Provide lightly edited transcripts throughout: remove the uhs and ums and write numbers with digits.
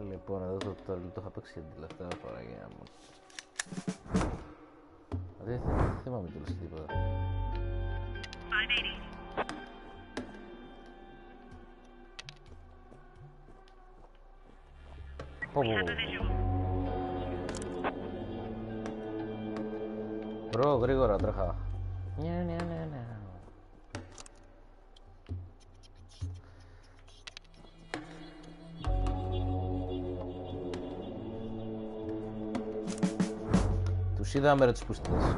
Λοιπόν, εδώ το είχα παίξει για την τελευταία φορά για να μου. Δεν θυμάμαι κιόλας τίποτα. Μπρο, γρήγορα τρέχα. Ναι. Τους είδαμε ρε τους πούστιδες.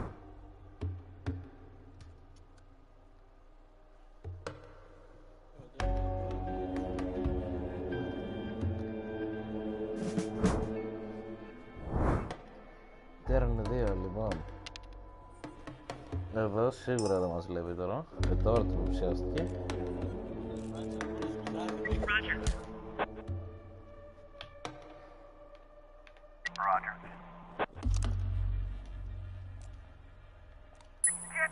Τέρν 2 λοιπόν. Εδώ σίγουρα δεν μας βλέπει τώρα. Τώρα του υποψιάστηκε.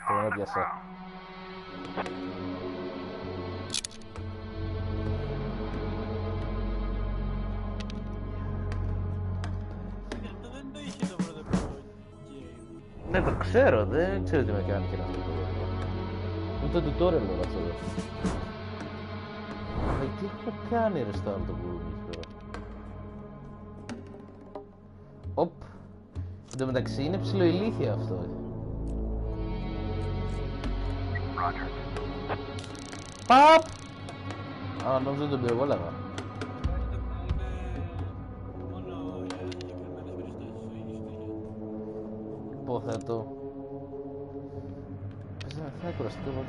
Τον έπιασα. Ναι, το ξέρω, δεν ξέρω τι με κάνει και να αυτό το video. Είναι το tutorial εδώ αυτό εδώ. Τι έχω κάνει ρε στο άλλο το κουρούμι τώρα. Οπ. Εν τω μεταξύ είναι ψιλοηλίθεια αυτό. Παπ! Α, νόμιζα ότι τον πυροβόλαγα. Υποθέτω. Πες να θα κουραστεί όμως.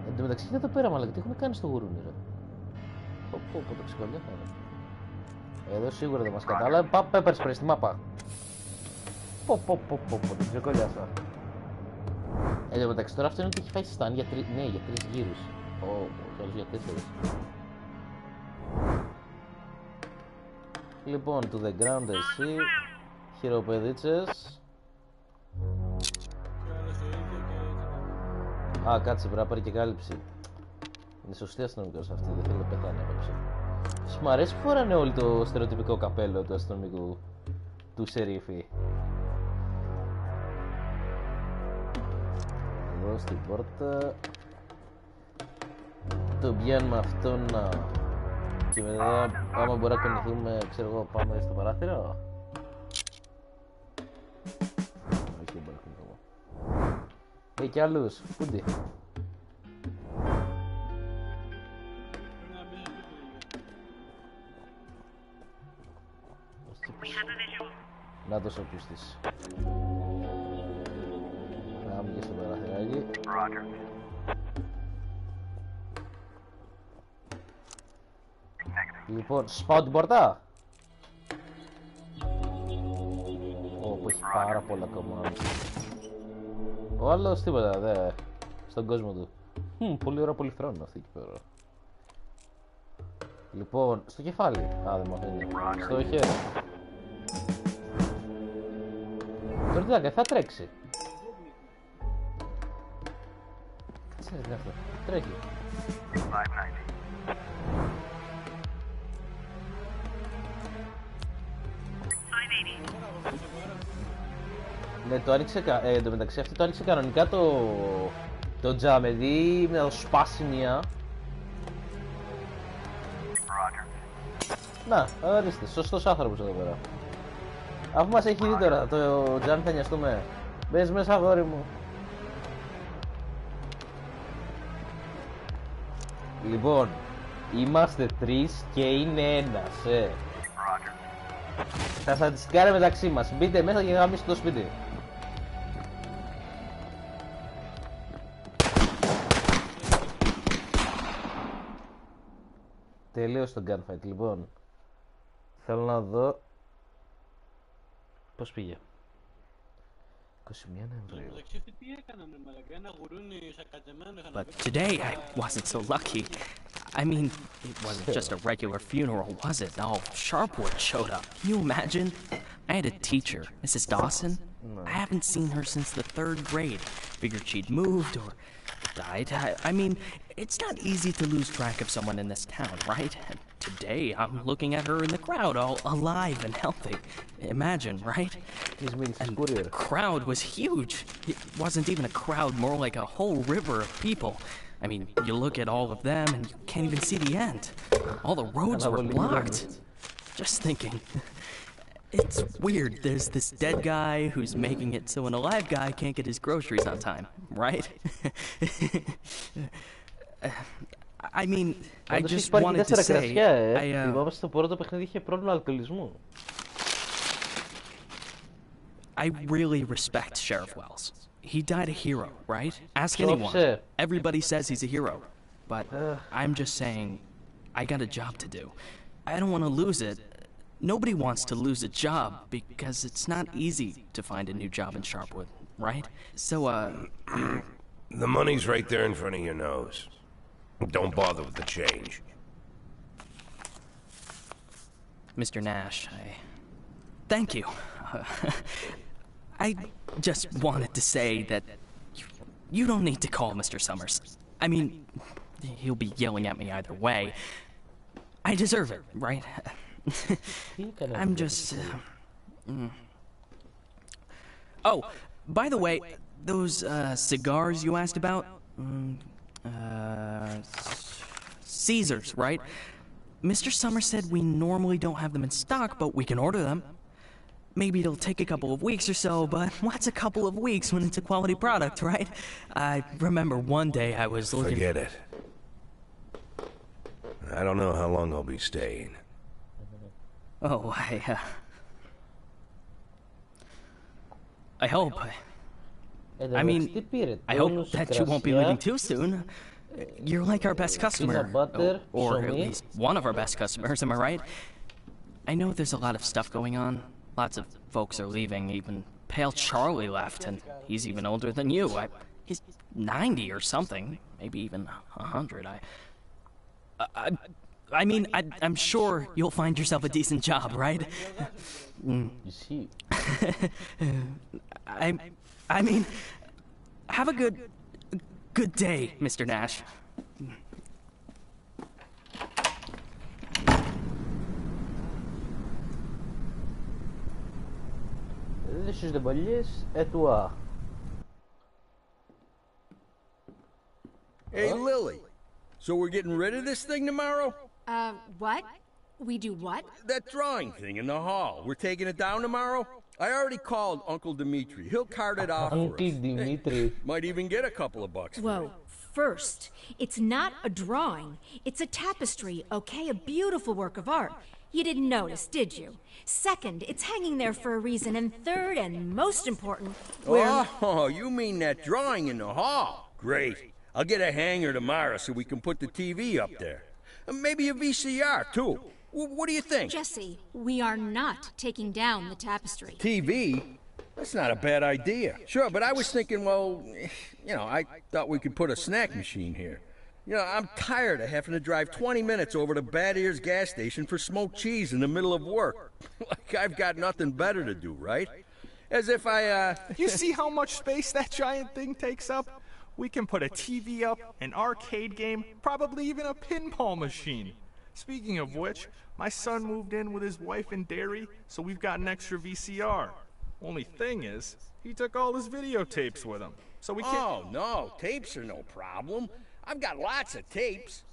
Εν τω μεταξύ είναι εδώ πέρα μάλλον, τι έχουμε κάνει στο γουρούνι ρε. Πω, το ψυχολιά θα είναι. Εδώ σίγουρα δεν μας κατάλαβε. Παπ, πέπερς πριν στη μάπα. Πω, το ψυχολιά θα. Εν τω μεταξύ τώρα αυτό είναι ότι έχει φάει στάν για 3 γύρους. Όχι άλλους για 4. Λοιπόν, to the ground εσύ. Χειροπεδίτσες. Α, κάτσε, πρέπει να πάρει και κάλυψη. Είναι σωστή αστυνομικός αυτή, δεν θέλει να πεθάνει απόψε. Μου αρέσει που φοράνε όλοι το στερεοτυπικό καπέλο του αστυνομικού του σερίφη. Εδώ στην πόρτα. Το πιάνουμε αυτό να... Και μετά άμα μπορεί να κονηθούμε, ξέρω εγώ, πάμε στο παράθυρο. Όχι, δεν μπορεί να κονηθούμε. Και άλλους, πούντι. Να το σοκούστης. Πάμε και στο παραθυράκι. Λοιπόν, σπάω την πόρτα. Όπου έχει πάρα πολλά κομμάτια. Ο άλλος τίποτα, δε. Στον κόσμο του. Πολύ ωραία πολυθρόνα αυτή εκεί πέρα. Λοιπόν, στο κεφάλι. Α, δεν μου αφήνει. Στο χέρι. Τώρα τι θα κάνει, θα τρέξει. Κάτσε, τι αυτό. Τρέχει. Ναι, το άνοιξε, εν τω μεταξύ αυτό το άνοιξε κανονικά το τζάμεδι με το σπάσει μία. Να, ορίστε, σωστός άνθρωπος εδώ πέρα. Αφού μας έχει δει τώρα το τζάμι θα νοιαστούμε. Μπες μέσα αγόρι μου. Λοιπόν, είμαστε 3 και είναι ένας, Θα στατιστικάρε μεταξύ μας. Μπείτε μέσα και γαμίστε το σπίτι. Τελείωσε το gunfight, λοιπόν. Θέλω να δω πώς πήγε. 21 Νοεμβρίου. But today I wasn't so lucky. I mean, it wasn't just a regular funeral, was it? No, Sharpwood showed up. Can you imagine? I had a teacher, Mrs. Dawson. I haven't seen her since the 3rd grade. Figured she'd moved or died. I mean, it's not easy to lose track of someone in this town, right? And today, I'm looking at her in the crowd, all alive and healthy. Imagine, right? And the crowd was huge. It wasn't even a crowd, more like a whole river of people. I mean, you look at all of them and you can't even see the end. All the roads were blocked. Just thinking. It's weird. There's this dead guy who's making it so an alive guy can't get his groceries on time, right? I mean, I just wanted to say, θυμάμαι στο πρώτο παιχνίδι είχε πρόβλημα αλκοολισμού. I really respect Sheriff Wells. He died a hero, right? Ask anyone. Everybody says he's a hero. But I'm just saying, I got a job to do. I don't want to lose it. Nobody wants to lose a job because it's not easy to find a new job in Sharpwood, right? So, The money's right there in front of your nose. Don't bother with the change. Mr. Nash, thank you. I just wanted to say that you don't need to call Mr. Summers. I mean, he'll be yelling at me either way. I deserve it, right? I'm just... Oh, by the way, those cigars you asked about? Caesars, right? Mr. Summers said we normally don't have them in stock, but we can order them. Maybe it'll take a couple of weeks or so, but what's a couple of weeks when it's a quality product, right? I remember one day I was looking... Forget it. I don't know how long I'll be staying. Oh, I hope. I mean, I hope that you won't be leaving too soon. You're like our best customer, or at least one of our best customers, am I right? I know there's a lot of stuff going on. Lots of folks are leaving, even Pale Charlie left, and he's even older than you. He's 90 or something, maybe even 100. I mean, I'm sure you'll find yourself a decent job, right? You see. I mean, have a good day, Mr. Nash. This is the bolhas et toi. Hey, Lily. So we're getting rid of this thing tomorrow? What? We do what? That drawing thing in the hall. We're taking it down tomorrow? I already called Uncle Dimitri. He'll cart it off for Uncle us. Dimitri. Might even get a couple of bucks. Whoa. First, it's not a drawing. It's a tapestry, okay? A beautiful work of art. You didn't notice, did you? Second, it's hanging there for a reason. And third, and most important, Oh, you mean that drawing in the hall? Great. I'll get a hanger tomorrow so we can put the TV up there. Maybe a VCR, too. What do you think? Jesse, we are not taking down the tapestry. TV? That's not a bad idea. Sure, but I was thinking, well, I thought we could put a snack machine here. I'm tired of having to drive 20 minutes over to Bad Ears gas station for smoked cheese in the middle of work. Like I've got nothing better to do, right? As if You see how much space that giant thing takes up? We can put a TV up, an arcade game, probably even a pinball machine. Speaking of which, my son moved in with his wife and dairy, so we've got an extra VCR. Only thing is, he took all his videotapes with him, so we can't... Oh, no, tapes are no problem. I've got lots of tapes.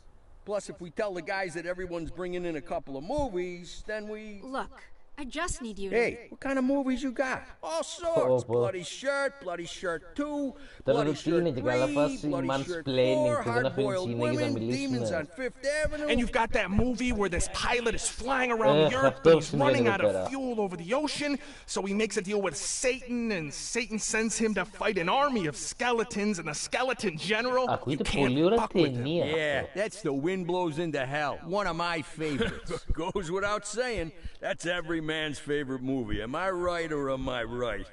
Plus, if we tell the guys that everyone's bringing in a couple of movies, then we... Look, I just need you to... Hey, what kind of movies you got? All sorts. Bloody Shirt 2, Bloody Shirt 3, Bloody Shirt 4, Hard-Boiled Women, Demons on Fifth Avenue... And you've got that movie where this pilot is flying around the Earth, but he's running out of fuel over the ocean, so he makes a deal with Satan, and Satan sends him to fight an army of skeletons, and the skeleton general... You can't fuck with him. Yeah, that's The Wind Blows into Hell, one of my favorites. Goes without saying, that's every man's favorite movie. Am I right or am I right?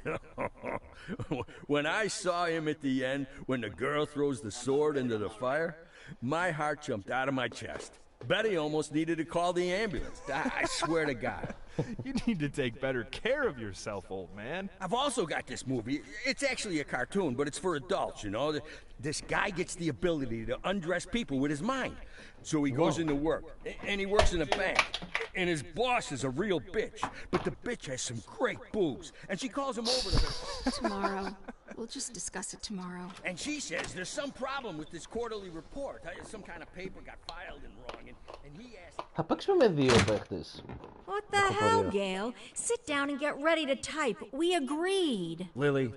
When I saw him at the end, when the girl throws the sword into the fire, my heart jumped out of my chest. Betty almost needed to call the ambulance. I swear to God. You need to take better care of yourself, old man. I've also got this movie. It's actually a cartoon, but it's for adults, you know. This guy gets the ability to undress people with his mind. So he goes into work, and he works in a bank. And his boss is a real bitch. But the bitch has some great boobs, and she calls him over to her. Tomorrow. We'll just discuss it tomorrow. And she says there's some problem with this quarterly report. Some kind of paper got filed in wrong, and he asked... Θα παίξουμε με δύο παίχτες. What the hell, Gail? Sit down and get ready to type. We agreed. Lily,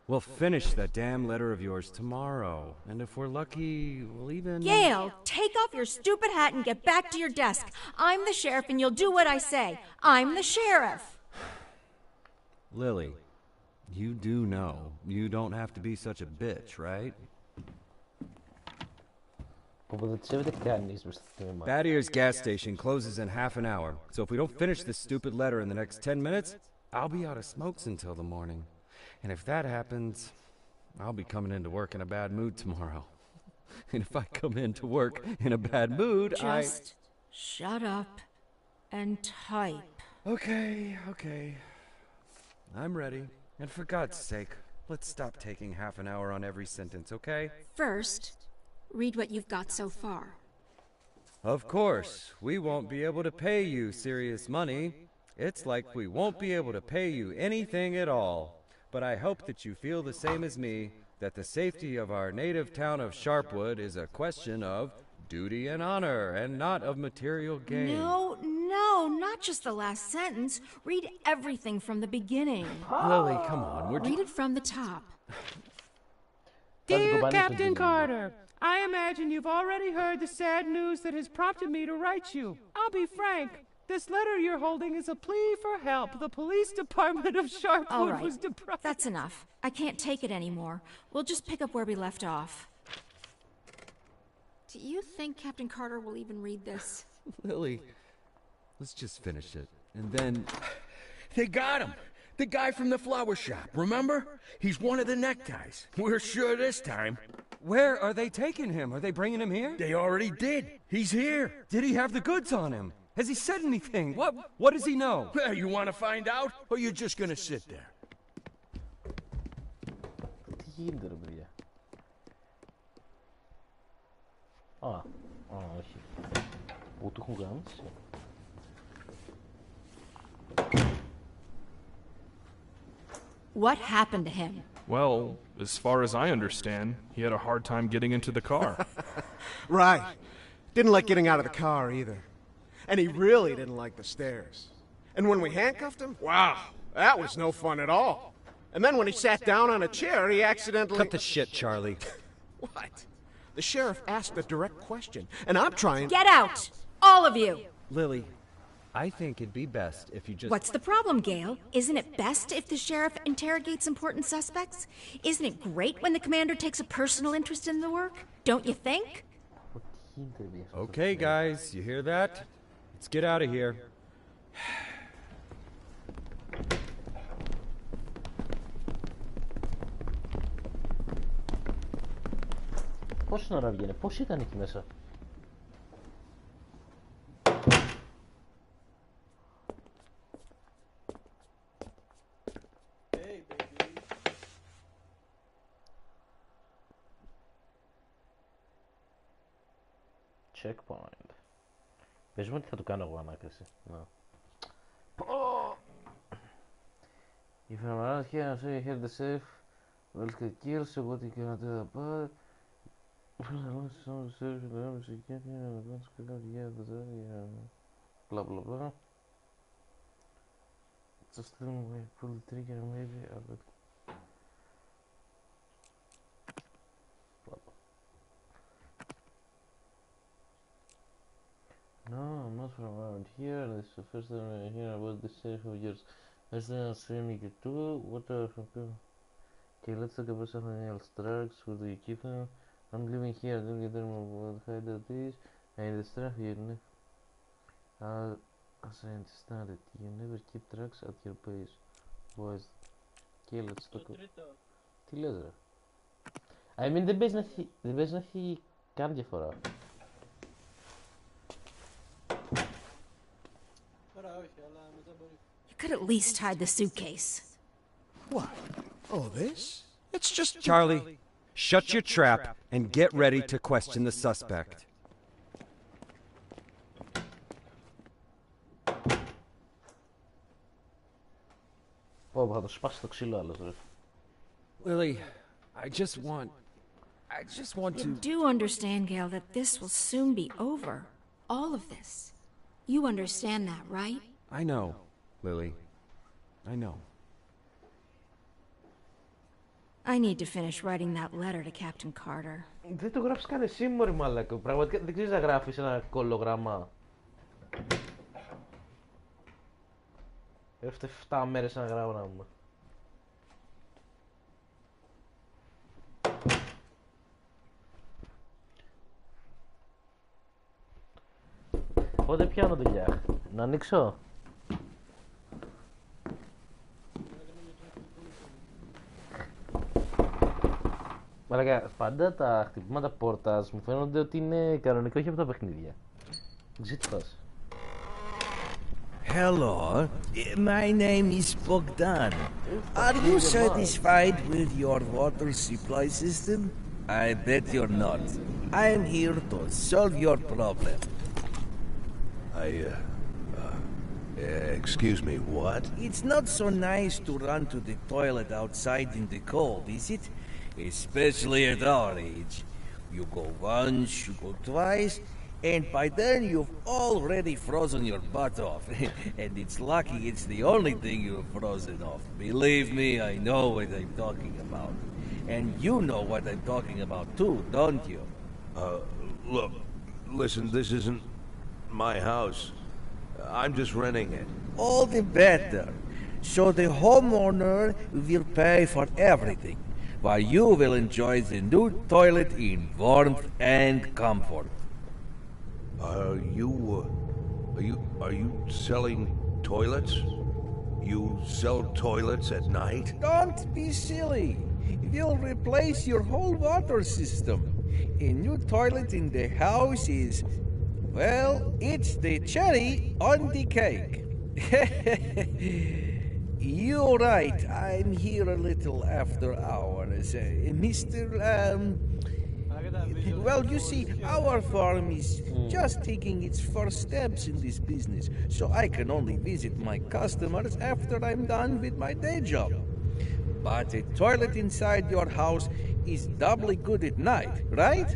we'll finish that damn letter of yours tomorrow. And if we're lucky, we'll even... Gail, take off your stupid hat and get back to your desk. I'm the sheriff and you'll do what I say. I'm the sheriff. Lily, you do know you don't have to be such a bitch, right? Bad Ear's gas station closes in half an hour, so if we don't finish this stupid letter in the next 10 minutes, I'll be out of smokes until the morning. And if that happens, I'll be coming into work in a bad mood tomorrow. And if I come into work in a bad mood, Just shut up and type. Okay. I'm ready. And for God's sake, let's stop taking half an hour on every sentence, okay? First, read what you've got so far. Of course, we won't be able to pay you serious money. It's like we won't be able to pay you anything at all. But I hope that you feel the same as me, that the safety of our native town of Sharpwood is a question of duty and honor, and not of material gain. No, not just the last sentence. Read everything from the beginning. Lily, come on, Read it from the top. Dear Captain Carter, I imagine you've already heard the sad news that has prompted me to write you. I'll be frank. This letter you're holding is a plea for help. The police department of Sharpwood All right, was deprived. that's enough. I can't take it anymore. We'll just pick up where we left off. Do you think Captain Carter will even read this? Lily, let's just finish it, and then... They got him! The guy from the flower shop, remember? He's one of the neckties. We're sure this time. Where are they taking him? Are they bringing him here? They already did. He's here. Did he have the goods on him? Has he said anything? What does he know? Well, you want to find out, or you're just gonna sit there? Τι γίνεται ρε παιδιά. Όχι. Πού το έχουν γάμισει. What happened to him? Well, as far as I understand, he had a hard time getting into the car. Right. Didn't like getting out of the car either. And he really didn't like the stairs. And when we handcuffed him, wow, that was no fun at all. And then when he sat down on a chair, he accidentally... Cut the shit, Charlie. What? The sheriff asked a direct question, and I'm trying... Get out! All of you! Lily, I think it'd be best if you just... What's the problem, Gail? Isn't it best if the sheriff interrogates important suspects? Isn't it great when the commander takes a personal interest in the work? Don't you think? Okay, guys, you hear that? Let's get out of here. Πόση ώρα βγαίνει, πώς ήταν εκεί μέσα. Checkpoint. Πες μου ότι θα το κάνω εγώ ανάκριση. Να. If I'm around here, I'm sure you hear the safe. Well, get killed, so what you cannot do about it. Blah blah blah. Just then we pull the trigger, maybe I would. No, I'm not from around here. This is the first time I hear about this safe of yours. First time I'm streaming it too. What are from people? Okay, let's talk about something else. Drugs, where do you keep them? I'm living here. I don't get them what hideout is. And the stuff you never. As I understand it, you never keep drugs at your base. Boys. Okay, let's talk about. Τι λες ρε. I mean, δεν παίζει να έχει καν διαφορά. You could at least hide the suitcase. What? Oh, this? It's just... Charlie, shut your trap and get ready to question the suspect. Πω, θα το σπάσει το ξύλο άλλος, ρε. Lily, I just want You to... do understand, Gail, that this will soon be over. All of this. You understand that, right? I know, Lily. I know. I need to finish writing that letter to Captain Carter. Δεν το γράφεις καν εσύ, μωρή μαλάκα. Πραγματικά δεν ξέρεις να γράφεις ένα κολογράμμα. Έφτε 7 μέρες να γράφω. Πότε πιάνω δουλειά. Να ανοίξω. Μαλάκα, πάντα τα χτυπήματα πόρτας μου φαίνονται ότι είναι κανονικό, όχι από τα παιχνίδια. Ζήτητας. Hello, my name is Bogdan. Are you satisfied with your water supply system? I bet you're not. I'm here to solve your problem. Excuse me, what? It's not so nice to run to the toilet outside in the cold, is it? Especially at our age. You go once, you go twice, and by then you've already frozen your butt off. And it's lucky it's the only thing you've frozen off. Believe me, I know what I'm talking about. And you know what I'm talking about too, don't you? Look, listen, this isn't my house. I'm just renting it. All the better. So the homeowner will pay for everything, while you will enjoy the new toilet in warmth and comfort. Are you selling toilets? You sell toilets at night? Don't be silly. We'll replace your whole water system. A new toilet in the house is, well, it's the cherry on the cake. You're right. I'm here a little after hours. Mr. Well, you see, our farm is just taking its first steps in this business, so I can only visit my customers after I'm done with my day job. But a toilet inside your house is doubly good at night, right?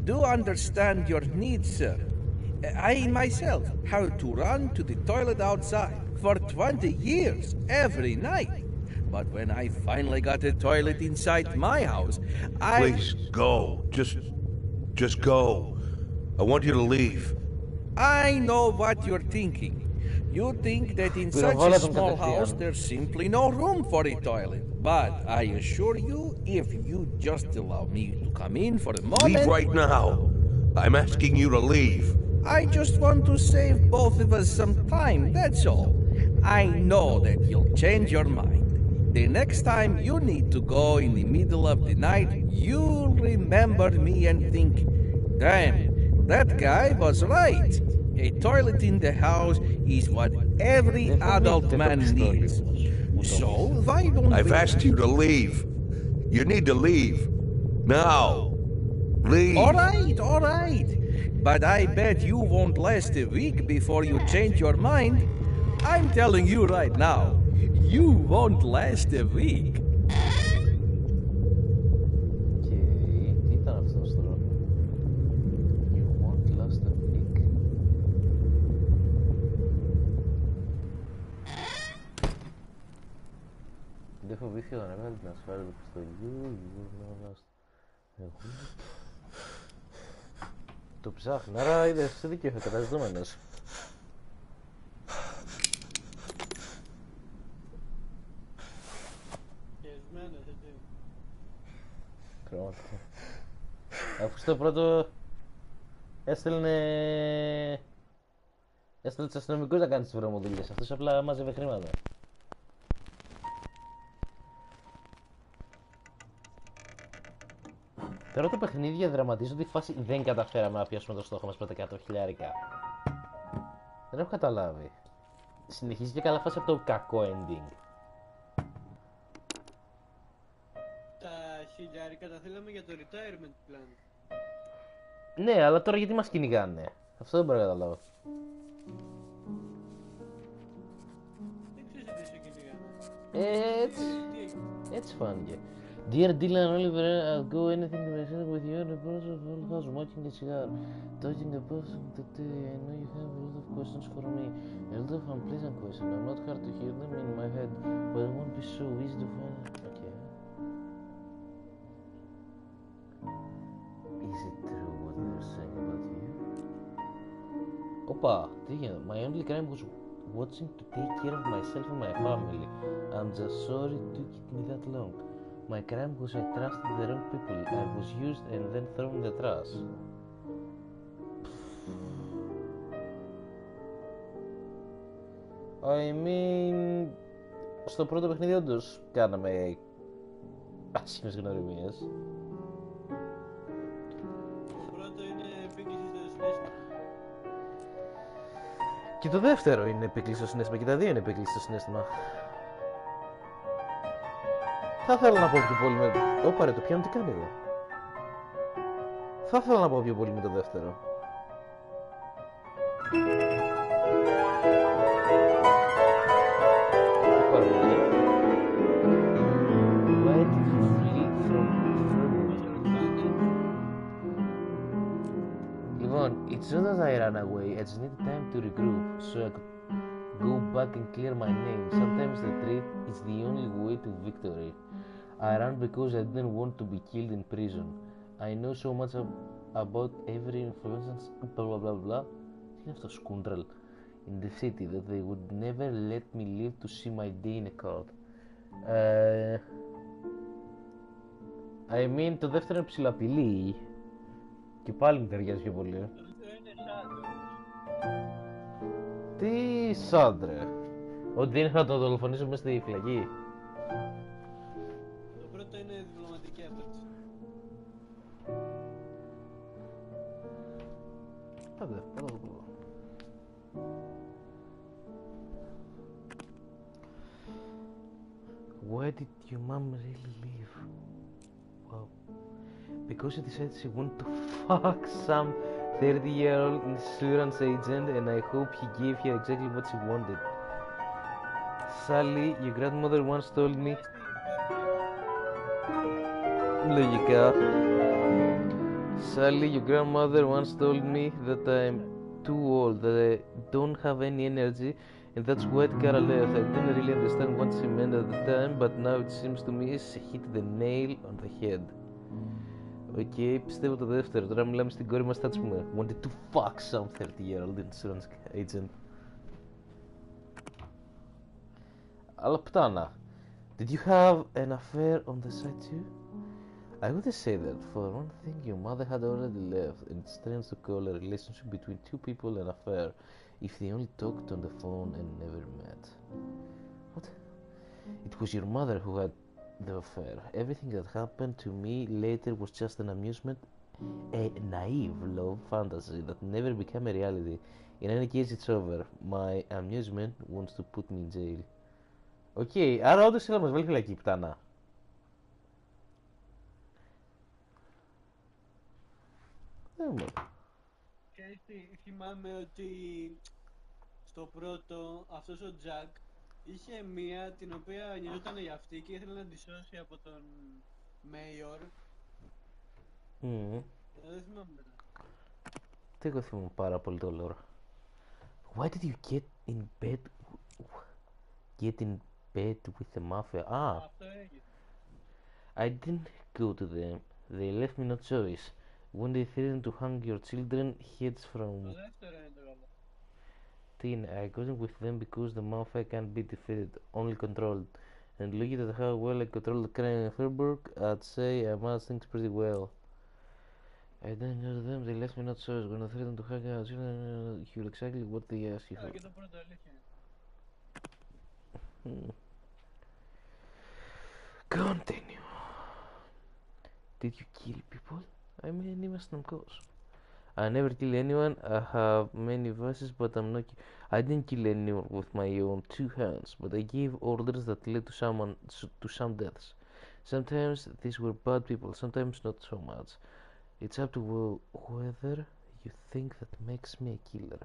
Do understand your needs, sir. I myself have to run to the toilet outside for 20 years every night. But when I finally got a toilet inside my house, Please go. Just go. I want you to leave. I know what you're thinking. You think that in such a small house there's simply no room for a toilet. But I assure you, if you just allow me to come in for a moment... Leave right now. I'm asking you to leave. I just want to save both of us some time, that's all. I know that you'll change your mind. The next time you need to go in the middle of the night, you'll remember me and think, damn, that guy was right. A toilet in the house is what every adult man needs. So why don't I've asked you to leave. You need to leave. Now. Leave. All right. But I bet you won't last a week before you change your mind. I'm telling you right now, you won't last a week. Τι ήταν αυτός τώρα? You won't last a week. Δεν φοβήθηκε να βγάλει την ασφάλεια του πιστολιού. Το ψάχνει, άρα είδες σε δίκαιο, καταζητούμενος. Αφού στο πρώτο έστελνε τους αστυνομικούς να κάνει τις βρωμοδουλειές, αυτός απλά μάζευε χρήματα. Τώρα το παιχνίδι διαδραματίζει ότι η φάση δεν καταφέραμε να πιάσουμε το στόχο μας με τα 100 χιλιάρικα. Δεν έχω καταλάβει. Συνεχίζει και καλά φάση από το κακό ending. Τα χιλιάρικα τα θέλαμε για το retirement plan. Ναι, αλλά τώρα γιατί μας κυνηγάνε. Αυτό δεν μπορώ να καταλάβω. Δεν ξέρεις γιατί σου κυνηγάνε. Έτσι φάνηκε. Dear Dylan Oliver, I'll go anything to myself with you and the process of all house smoking a cigar. Talking about something today, I know you have a lot of questions for me. A lot of unpleasant questions. I'm not hard to hear them in my head, but it won't be so easy to find. Okay. Is it true what they're saying about you? Opa, τι γίνεται? My only crime was watching to take care of myself and my family. I'm just sorry it took me that long. My crime was I trusted the wrong people. I was used and then thrown in the trash. I mean... Στο πρώτο παιχνίδι όντως κάναμε άσχημες γνωριμίες. Το πρώτο είναι επίκληση στο συνέστημα. Και το δεύτερο είναι επίκληση στο συνέστημα και τα δύο είναι επίκληση στο συνέστημα. Θα ήθελα να πω πιο πολύ με... Ωπα ρε, το πιάνω τι κάνει εδώ. Θα ήθελα να πω πιο πολύ με το δεύτερο. Why did you flee from Λοιπόν, it's not that I ran away, I just needed time to regroup, so I could go back and clear my name. Sometimes the truth is the only way to victory. I ran because I didn't want to be killed in prison. I know so much about every influence, blah blah blah blah. Τι είναι αυτό, σκούντραλ? In the city that they would never let me live to see my day in a court. I mean, το δεύτερο είναι ψηλαπηλή. Και πάλι μου ταιριάζει πιο πολύ. Το δεύτερο είναι sad. Τι σάντρε? Ότι δεν είχα να το δολοφονήσω μέσα στη φυλακή. Το πρώτο είναι διπλωματική απέτηση. Άντε, πάτα το πρώτο. Why did your mom really leave? Wow. Because she decided she wanted to fuck some 30-year-old insurance agent, and I hope he gave her exactly what she wanted. Sally, your grandmother once told me... Λογικά. Sally, your grandmother once told me that I'm too old, that I don't have any energy, and that's why Cara left. I didn't really understand what she meant at the time, but now it seems to me she hit the nail on the head. Οκ, πιστεύω το δεύτερο. Τώρα μιλάμε στην κόρη μας, θα της πούμε wanted to fuck some 30-year-old insurance agent. Αλλά πτάνα. Did you have an affair on the side too? I wouldn't say that. For one thing, your mother had already left, and it's strange to call a relationship between two people an affair if they only talked on the phone and never met. What? It was your mother who had the affair. Everything that happened to me later was just an amusement, a naive love fantasy that never became a reality. In any case, it's over. My amusement wants to put me in jail. Okay, άρα όντως ήθελα να μας βάλει φυλακή, πτάνα. Και θυμάμαι ότι στο πρώτο αυτός ο Τζακ είχε μία την οποία νοιαζόταν για αυτή και ήθελε να τη σώσει από τον Μέιορ. Δεν θυμάμαι. Τι εγώ θυμάμαι πάρα πολύ το λόρο. Why did you get in bed with the mafia? Αυτό έγινε. I didn't go to them. They left me no choice. When they threatened to hang your children heads from... Το δεύτερο είναι το καλό. I got with them because the mafia can't be defeated, only controlled. And looking at how well I control the crime in Freiburg, I'd say I manage things pretty well. I didn't go to them, they left me no choice. When they threatened to hang our children, hear exactly what they asked you for. Και το πρώτο αλήθεια. Continue. Did you kill people? I mean, είμαι αστυνομικός. I never kill anyone. I have many voices, but I'm not. I didn't kill anyone with my own two hands, but I gave orders that led to some deaths. Sometimes these were bad people, sometimes not so much. It's up to whether you think that makes me a killer.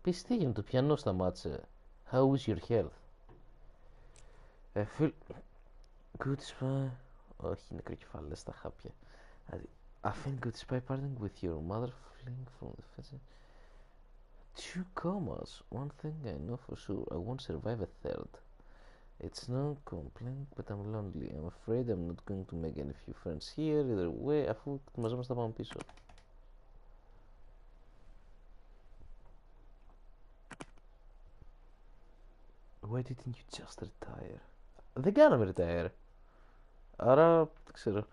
Πες τι έγινε, το πιανό σταμάτησε. How is your health? I feel good spy. Όχι, νεκροκεφαλές στα χάπια. I feel good spy parting with your mother fleeing from the fence. 2 comas. One thing I know for sure, I won't survive a third. It's no complaint, but I'm lonely. I'm afraid I'm not going to make any few friends here. Either way, αφού μαζόμαστε θα πάμε πίσω. Why didn't you just retire? Δεν κάναμε retire. Άρα, δεν ξέρω.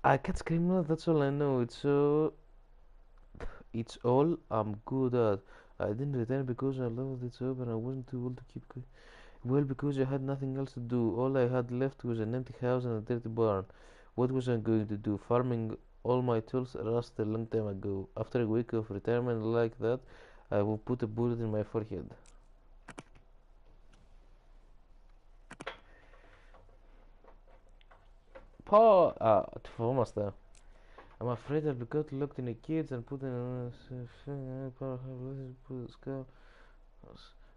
I catch criminal, that's all I know. It's all I'm good at. I didn't retire because I loved the job and I wasn't too old to keep going. Well, because I had nothing else to do. All I had left was an empty house and a dirty barn. What was I going to do? Farming all my tools rusted a long time ago. After a week of retirement like that, I will put a bullet in my forehead. Πω, του φοβόμαστε. I'm afraid I'll be got locked in a cage and put in a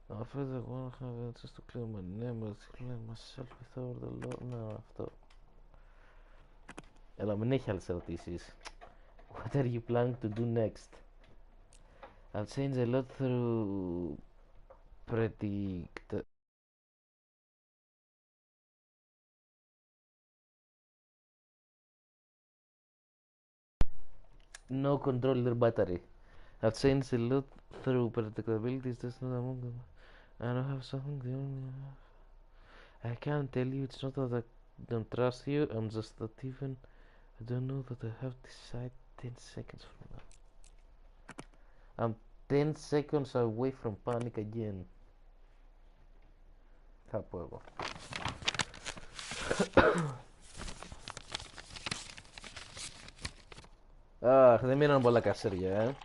I'm afraid I won't have access to clear my name but clear myself without the law. Ναι, αυτό. Αλλά μην έχει άλλες ερωτήσεις. What are you planning to do next? I'll change a lot through predict. No controller battery. I've changed a lot through predictability. Just not among them. I don't have something the only have. I can't tell you. It's not that I don't trust you. I'm just that even I don't know that I have to decide 10 seconds from now. I'm 10 seconds away from panic again. Θα πω εγώ. Αχ, δεν μείναν πολλά κασέρια,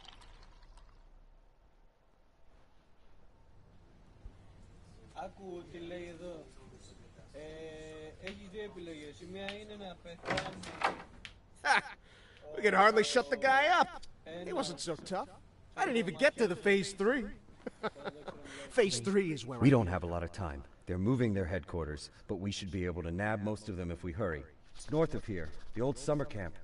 Άκου τι λέει εδώ. Έχεις 2 επιλογές. Η μία είναι να πεθάνει. We could hardly shut the guy up. He wasn't so tough. I didn't even get to the phase 3. Phase 3 is where we don't have a lot of time. They're moving their headquarters, but we should be able to nab most of them if we hurry. It's north of here, the old summer camp.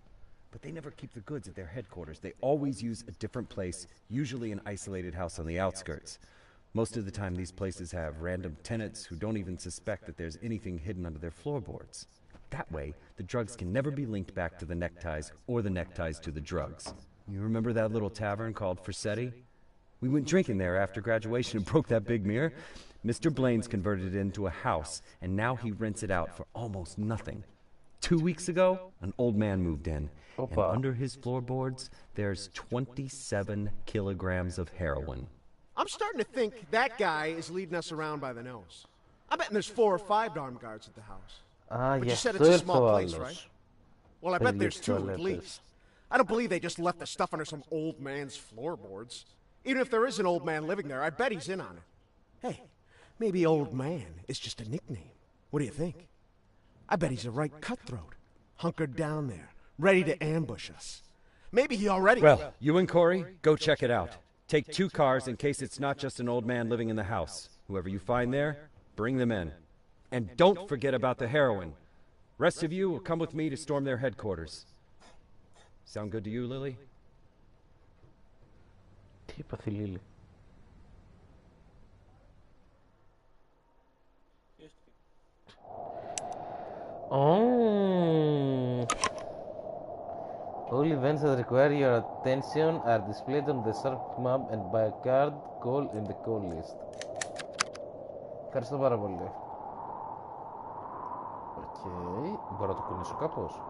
But they never keep the goods at their headquarters. They always use a different place, usually an isolated house on the outskirts. Most of the time, these places have random tenants who don't even suspect that there's anything hidden under their floorboards. That way, the drugs can never be linked back to the neckties or the neckties to the drugs. You remember that little tavern called Forsetti? We went drinking there after graduation and broke that big mirror. Mr. Blaine's converted it into a house, and now he rents it out for almost nothing. 2 weeks ago, an old man moved in, and under his floorboards, there's 27 kilograms of heroin. I'm starting to think that guy is leading us around by the nose. I bet there's 4 or 5 armed guards at the house. But you said it's a small place, right? Well, I bet there's 2 at least. I don't believe they just left the stuff under some old man's floorboards. Even if there is an old man living there, I bet he's in on it. Hey, maybe old man is just a nickname. What do you think? I bet he's a right cutthroat, hunkered down there, ready to ambush us. Maybe he already... Well, you and Corey, go check it out. Take 2 cars in case it's not just an old man living in the house. Whoever you find there, bring them in. And don't forget about the heroin. Rest of you will come with me to storm their headquarters. Sound good to you, Lily? Τι έπαθε η Λίλη? All events that require your attention are displayed on the sharp map and by a card call in the call list. Ευχαριστώ πάρα πολύ. Μπορώ να το κουνήσω κάπως?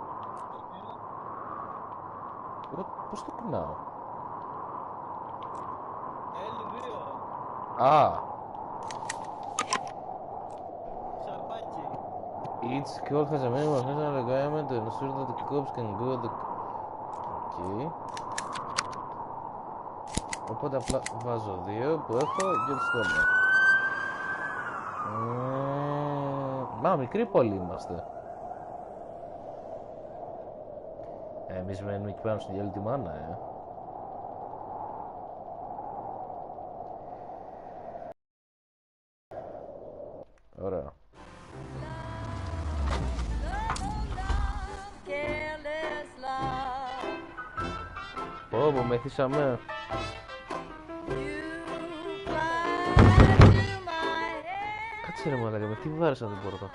Πώς το κουνάω? L2. Α! Σαπάκι. It's called has a minimum professional requirement to ensure that the cops can go the... Okay. Οπότε απλά βάζω 2 που έχω και τους στέλνω. Μα μικρή πόλη είμαστε. Εμείς μένουμε εκεί πάνω στη διάλυτη μάνα, Ωραία. Πω, μεθύσαμε. Κάτσε ρε μαλάκα, με τι βάρεσαν την πόρτα.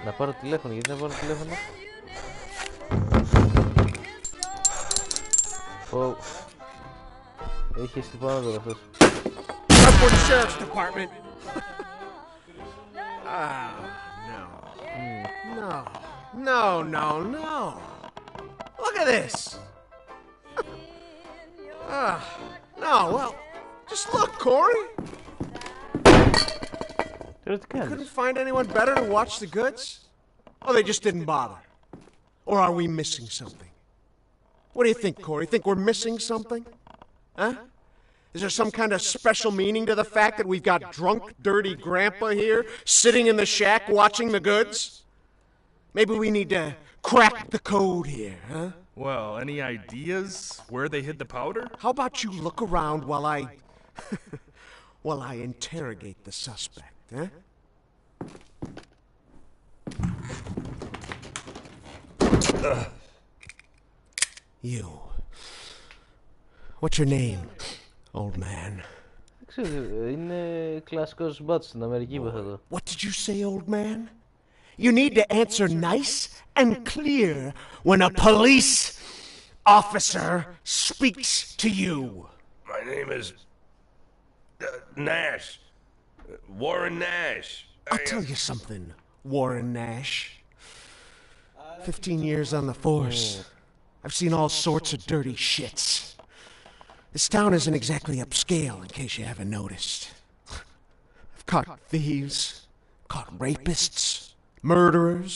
Να πάρω τηλέφωνο, γιατί να πάρω τηλέφωνο. Πω. Έχει στην πάνω τώρα αυτός. For the sheriff's department. No. Look at this. No, well, just look, Corey. Couldn't find anyone better to watch the goods? Or they just didn't bother? Or are we missing something? What do you think, Corey? Think we're missing something? Huh? Is there some kind of special meaning to the fact that we've got drunk, dirty grandpa here sitting in the shack watching the goods? Maybe we need to crack the code here, huh? Well, any ideas where they hid the powder? How about you look around while I interrogate the suspect, huh? You. What's your name, old man? Είναι κλασικός μπάτσος στην Αμερική που θα δω. What did you say, old man? You need to answer nice and clear when a police officer speaks to you. My name is Nash. Warren Nash. I'll tell you something, Warren Nash. 15 years on the force. I've seen all sorts of dirty shits. This town isn't exactly upscale, in case you haven't noticed. I've caught thieves, caught rapists, murderers,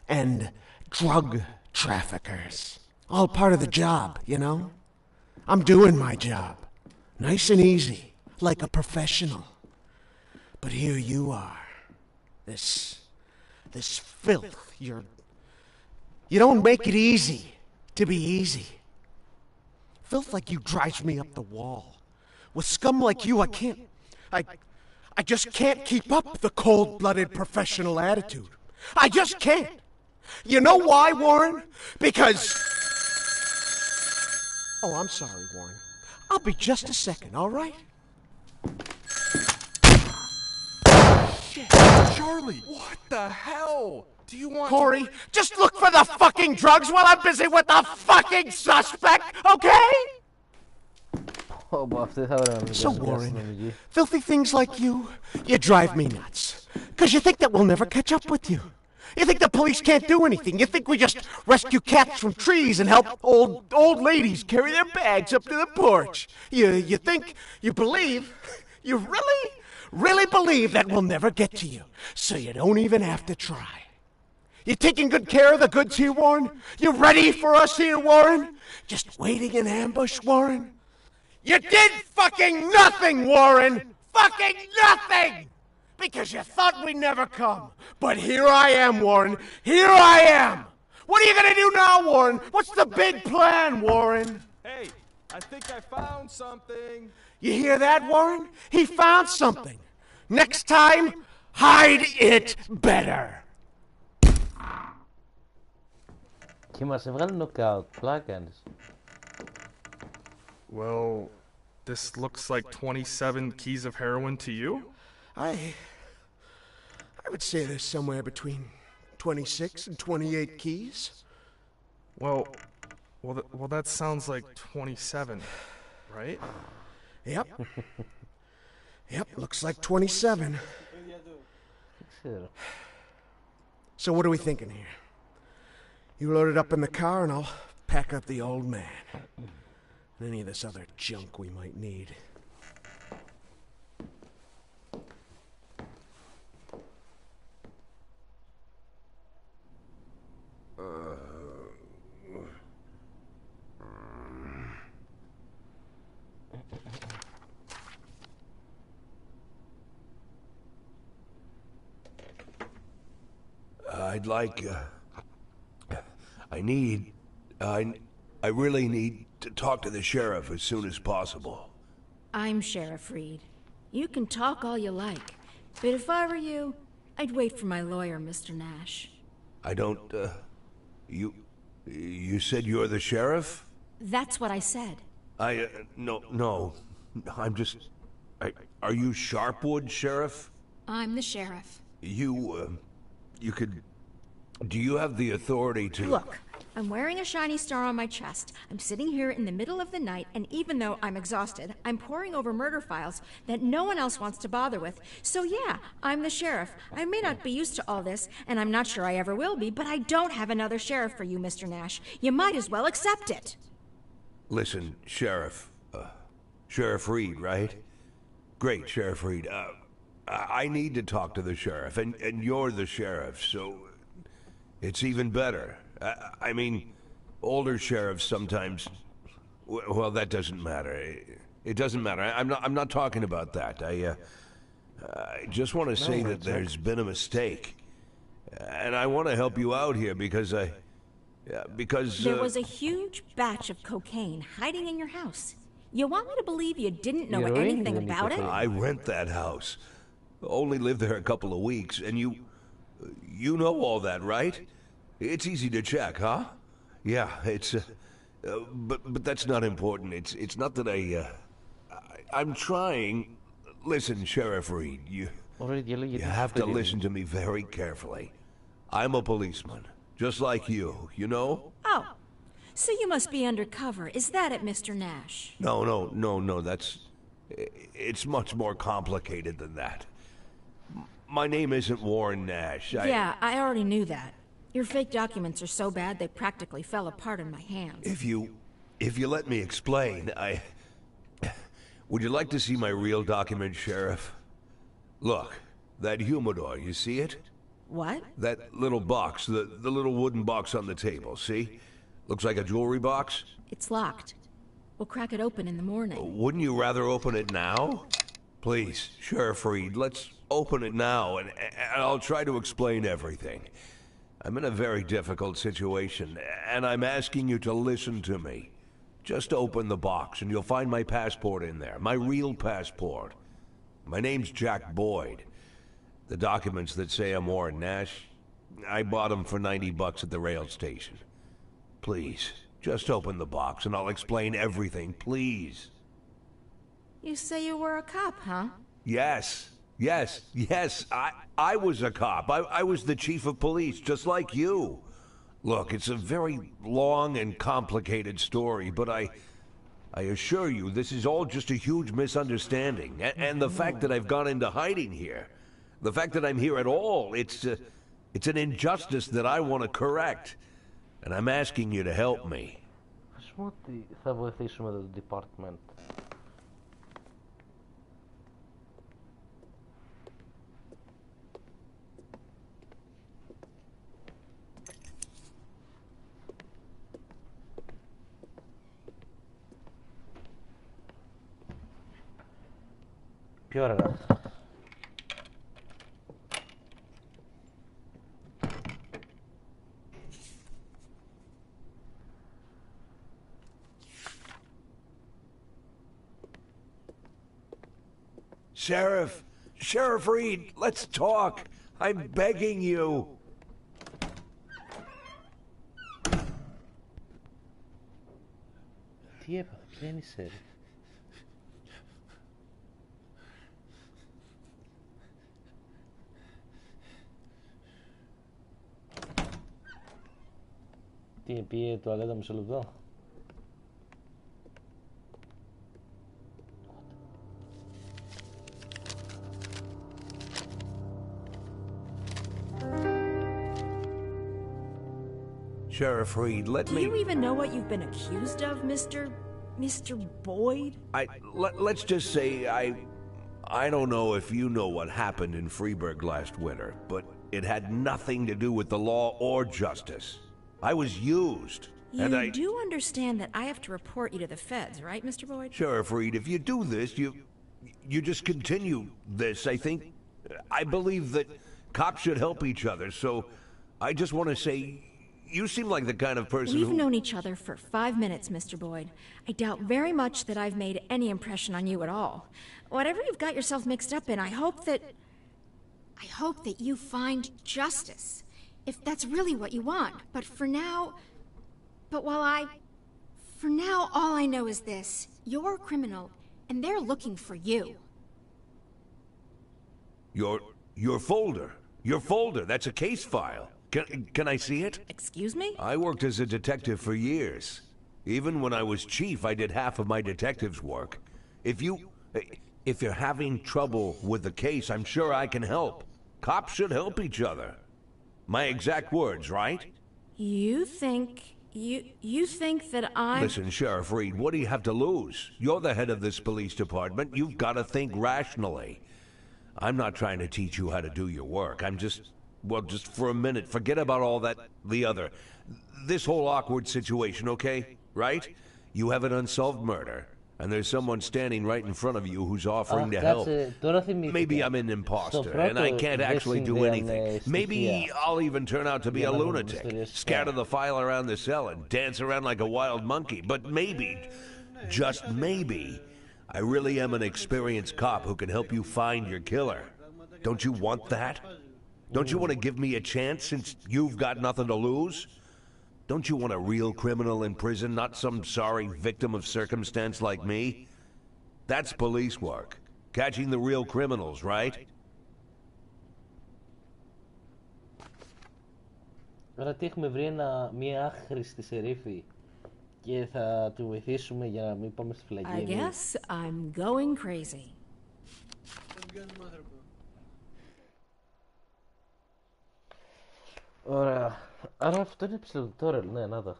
and drug traffickers. All part of the job, you know? I'm doing my job. Nice and easy, like a professional. But here you are. This filth, you don't make it easy to be easy. Filth like you drives me up the wall. With scum like you, I just can't keep up the cold-blooded professional attitude. I just can't. You know why, Warren? Because... Oh, I'm sorry, Warren. I'll be just a second, all right? Shit, Charlie, what the hell? Do you want Corey, just look for the fucking drugs while I'm busy with the fucking suspect, okay? So, Warren, filthy things like you drive me nuts. Because you think that we'll never catch up with you. You think the police can't do anything. You think we just rescue cats from trees and help old ladies carry their bags up to the porch. You think, you believe, you really believe that we'll never get to you. So you don't even have to try. You taking good care of the goods here, Warren? You ready for us here, Warren? Just waiting in ambush, Warren? You did fucking nothing, Warren! Fucking nothing! Because you thought we'd never come. But here I am, Warren. Here I am! What are you gonna do now, Warren? What's the big plan, Warren? Hey, I think I found something. You hear that, Warren? He found something. Next time, hide it better. Και μας έβγαλε νοκάουτ, πλάκα κάνεις. Well, this looks like 27 keys of heroin to you? I would say there's somewhere between 26 and 28 keys. Well, that sounds like 27, right? Yep. Yep, looks like 27. So what are we thinking here? You load it up in the car and I'll pack up the old man. And any of this other junk we might need. I'd like, I really need to talk to the sheriff as soon as possible. I'm Sheriff Reed. You can talk all you like, but if I were you, I'd wait for my lawyer, Mr. Nash. I don't, you said you're the sheriff? That's what I said. No, I'm just, are you Sharpwood, Sheriff? I'm the sheriff. You could, do you have the authority to... Look, I'm wearing a shiny star on my chest. I'm sitting here in the middle of the night, and even though I'm exhausted, I'm poring over murder files that no one else wants to bother with. So yeah, I'm the sheriff. I may not be used to all this, and I'm not sure I ever will be, but I don't have another sheriff for you, Mr. Nash. You might as well accept it. Listen, Sheriff, Sheriff Reed, right? Great, Sheriff Reed. I need to talk to the sheriff, and you're the sheriff, so it's even better. I mean, older sheriffs sometimes... Well, that doesn't matter. It doesn't matter. I'm not talking about that. I just want to say that there's been a mistake. And I want to help you out here because There was a huge batch of cocaine hiding in your house. You want me to believe you didn't know anything about it? I rent that house. Only lived there a couple of weeks, and you know all that, right? It's easy to check, huh? Yeah, it's but that's not important. It's not that I'm trying. Listen, Sheriff Reed, you have to listen to me very carefully. I'm a policeman, just like you know? Oh, so you must be undercover. Is that it, Mr. Nash? No, it's much more complicated than that. My name isn't Warren Nash. Yeah, I already knew that. Your fake documents are so bad they practically fell apart in my hands. If you let me explain, would you like to see my real document, Sheriff? Look, that humidor, you see it? What? That little box, the little wooden box on the table, see? Looks like a jewelry box? It's locked. We'll crack it open in the morning. Wouldn't you rather open it now? Please, Sheriff Reed, let's open it now, and I'll try to explain everything. I'm in a very difficult situation, and I'm asking you to listen to me. Just open the box, and you'll find my passport in there, my real passport. My name's Jack Boyd. The documents that say I'm Warren Nash, I bought them for $90 at the rail station. Please, just open the box, and I'll explain everything, please. You say you were a cop, huh? Yes. I was a cop. I was the chief of police, just like you. Look, it's a very long and complicated story, but I assure you this is all just a huge misunderstanding. And the fact that I've gone into hiding here, the fact that I'm here at all, it's an injustice that I want to correct. And I'm asking you to help me. Θα βοηθήσουμε το department. Ποιο ωραία. Sheriff Reed, let's talk. I'm begging you. Τι έπαθα, ποια είναι η σέρη? Τι πήγε τουαλέτα μισό λεπτό? Sheriff Reed, let Do me... you even know what you've been accused of, Mr. Boyd? Let's just say I don't know if you know what happened in Freeburg last winter, but it had nothing to do with the law or justice. I was used, and You do understand that I have to report you to the feds, right, Mr. Boyd? Sheriff Reed, if you do this, you just continue this, I think. I believe that cops should help each other, so I just want to say, you seem like the kind of person We've who... known each other for 5 minutes, Mr. Boyd. I doubt very much that I've made any impression on you at all. Whatever you've got yourself mixed up in, I hope that you find justice. If that's really what you want. But for now, all I know is this. You're a criminal, and they're looking for you. Your folder. Your folder, that's a case file. Can I see it? Excuse me? I worked as a detective for years. Even when I was chief, I did half of my detective's work. If you're having trouble with the case, I'm sure I can help. Cops should help each other. My exact words, right? You think that I'm... Listen, Sheriff Reed, what do you have to lose? You're the head of this police department. You've got to think rationally. I'm not trying to teach you how to do your work. I'm just for a minute, forget about all that, this whole awkward situation, okay? Right? You have an unsolved murder, and there's someone standing right in front of you who's offering to help. Maybe I'm an imposter, and I can't actually do anything. Maybe I'll even turn out to be a lunatic, scatter the file around the cell and dance around like a wild monkey. But maybe, just maybe, I really am an experienced cop who can help you find your killer. Don't you want that? Don't you want to give me a chance since you've got nothing to lose? Don't you want a real criminal in prison, not some sorry victim of circumstance like me? That's police work. Catching the real criminals, right? Τώρα τι έχουμε βρει μια άχρηστη σερίφη και θα του βοηθήσουμε για να μην πάμε στη φυλακή. I guess I'm going crazy. Ωραία. Άρα αυτό είναι tutorial, ναι, να το.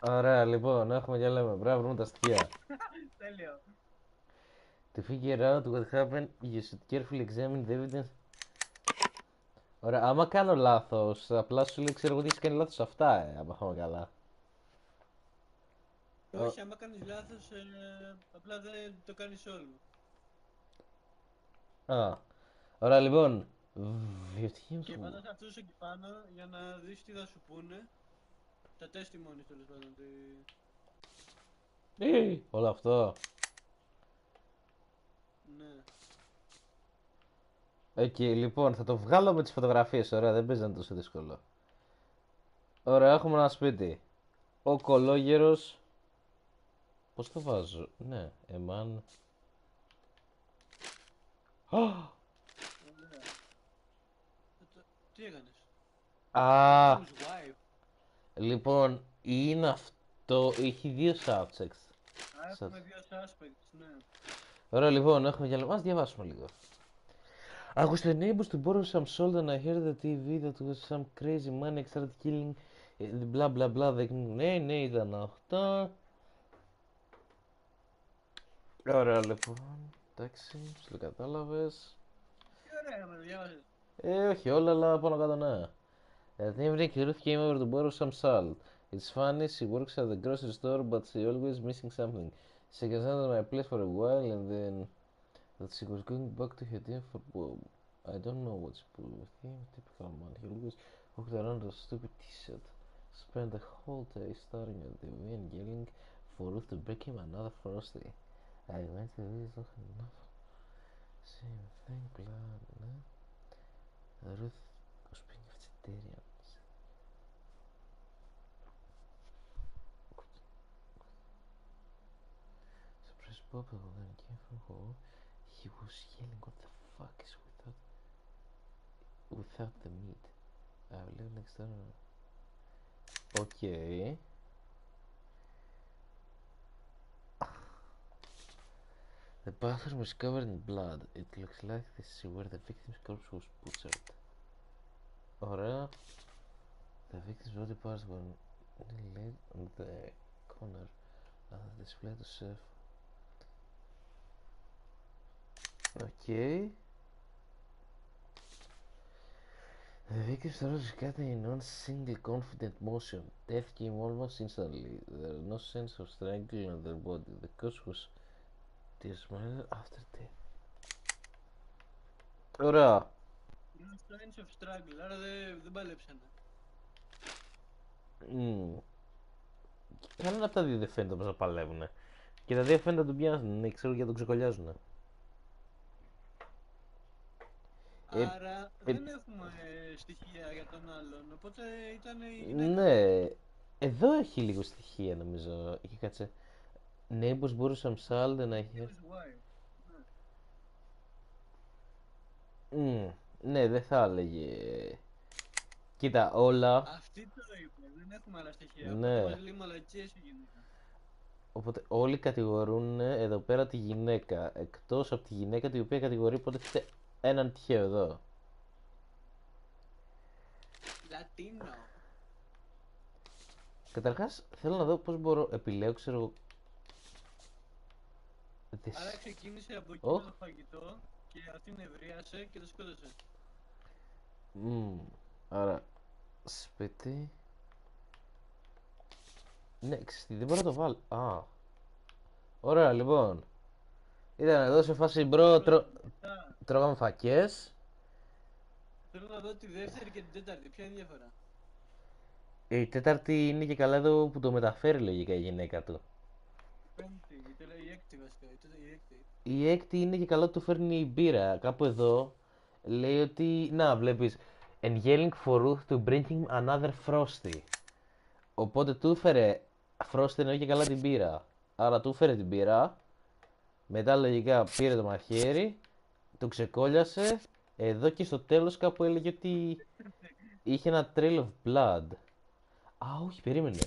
Ωραία, λοιπόν, έχουμε και λέμε, πρέπει να βρούμε τα στοιχεία. Τέλειο. To figure out what happened, you should carefully examine the evidence. Ωραία, άμα κάνω λάθος, απλά σου λέει, ξέρω εγώ τι έχεις κάνει λάθος αυτά, άμα έχουμε καλά. Όχι, άμα κάνεις λάθος, απλά δεν το κάνεις όλο. Α, ωραία, λοιπόν. Και πάντα θα αυτούς εκεί πάνω για να δεις τι θα σου πούνε. Τα testimonies τέλος πάντων. Όλο αυτό. Ναι. Οκ, λοιπόν, θα το βγάλω με τις φωτογραφίες, ωραία, δεν παίζει να είναι τόσο δύσκολο. Ωραία, έχουμε ένα σπίτι. Ο κολόγερος. Πώς το βάζω, ναι, εμάν. Τι έκανες? Α, λοιπόν, είναι αυτό, έχει δύο subjects. Έχουμε δύο suspects, ναι. Ωραία, λοιπόν, έχουμε για ας διαβάσουμε λίγο. I was the neighbors to borrow some salt and I heard the TV that was some crazy maniac started killing blah blah blah. Ναι, ήταν αυτό. Ωραία, λοιπόν, εντάξει, σου το κατάλαβες. Τι ωραία, με το διάβασες. Όχι όλα, αλλά πάνω κάτω ναι. At evening, Ruth came over to borrow some salt. It's funny, she works at the grocery store, but she always missing something. She was at my place for a while, and then that she was going back to her team for Bob. I don't know what's with him. Typical man. He always walked around with a stupid T-shirt. Spent the whole day staring at the TV and yelling for Ruth to bake him another frosty. I went to this enough. Same thing, blah blah. Ruth was being vegetarian. Surprised Bob when he came from home. He was yelling, "What the fuck is without the meat?" I live next door. Okay. The bathroom was covered in blood. It looks like this is where the victim's corpse was butchered. Ωραία. The victim's body parts were laid on the corner of the display to serve. Okay. The victim's throat is cut in one single confident motion. Death came almost instantly. There was no sense of strangling on their body. The cause was dismembered after death. Ωραία. No signs of struggle, άρα δεν παλέψανε. Κανένα από τα δύο δεν φαίνεται πως θα παλεύουνε. Και τα δύο φαίνεται να τον πιάσουν, ναι, ξέρω γιατί τον ξεκολλιάζουνε. Άρα δεν έχουμε στοιχεία για τον άλλον, οπότε ήταν η γυναίκα. Ναι, εδώ έχει λίγο στοιχεία νομίζω. Είχε κάτσε. Neighbors μπορούσαν ψάλτε να έχει. Ναι, δεν θα έλεγε. Κοίτα, όλα. Αυτή το είπε, δεν έχουμε άλλα στοιχεία. Ναι. Οπότε μας λέει μαλακίες η γυναίκα. Οπότε όλοι κατηγορούν εδώ πέρα τη γυναίκα. Εκτός από τη γυναίκα την οποία κατηγορεί υποτίθεται έναν τυχαίο εδώ. Λατίνο. Καταρχάς θέλω να δω πώς μπορώ. Επιλέγω, ξέρω. Άρα ξεκίνησε από εκείνο το φαγητό και αυτήν ευρίασε και το σκότωσε. Άρα σπίτι. Ναι, ξέρετε, δεν μπορώ να το βάλω. Α. Ωραία, λοιπόν. Ήταν εδώ σε φάση μπρο, τρώγαμε φακές. Θέλω να δω τη δεύτερη και την τέταρτη, ποια είναι η διαφορά? Η τέταρτη είναι και καλά εδώ που το μεταφέρει λογικά η γυναίκα του. Πέμπτη, η έκτη βασικά, η έκτη. Η έκτη είναι και καλά ότι του φέρνει η μπύρα. Κάπου εδώ λέει ότι, να βλέπεις, and yelling for Ruth to bring him another frosty. Οπότε του έφερε frosty εννοεί και καλά την μπύρα. Άρα του έφερε την μπύρα. Μετά λογικά πήρε το μαχαίρι, το ξεκόλιασε. Εδώ και στο τέλος κάπου έλεγε ότι είχε ένα trail of blood. Α, όχι, περίμενε.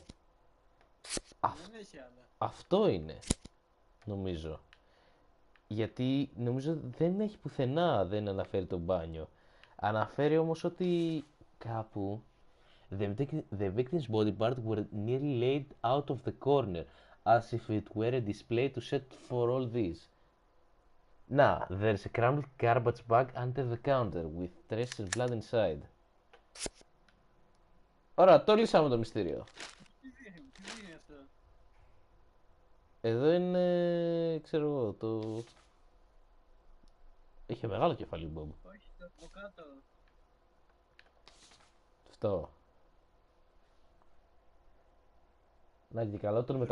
Δεν έχει άλλα. Αυτό είναι, νομίζω. Γιατί νομίζω δεν έχει πουθενά, δεν αναφέρει το μπάνιο. Αναφέρει όμως ότι κάπου the victim's body part were nearly laid out of the corner as if it were a display to set for all this. Να, there's a crumpled garbage bag under the counter with traces of blood inside. Ωραία, το λύσαμε το μυστήριο. Τι δείχνει αυτό? Εδώ είναι, ξέρω εγώ, το... Είχε μεγάλο κεφάλι, Μπομπ. Όχι, το από κάτω. Αυτό. Να και καλά τον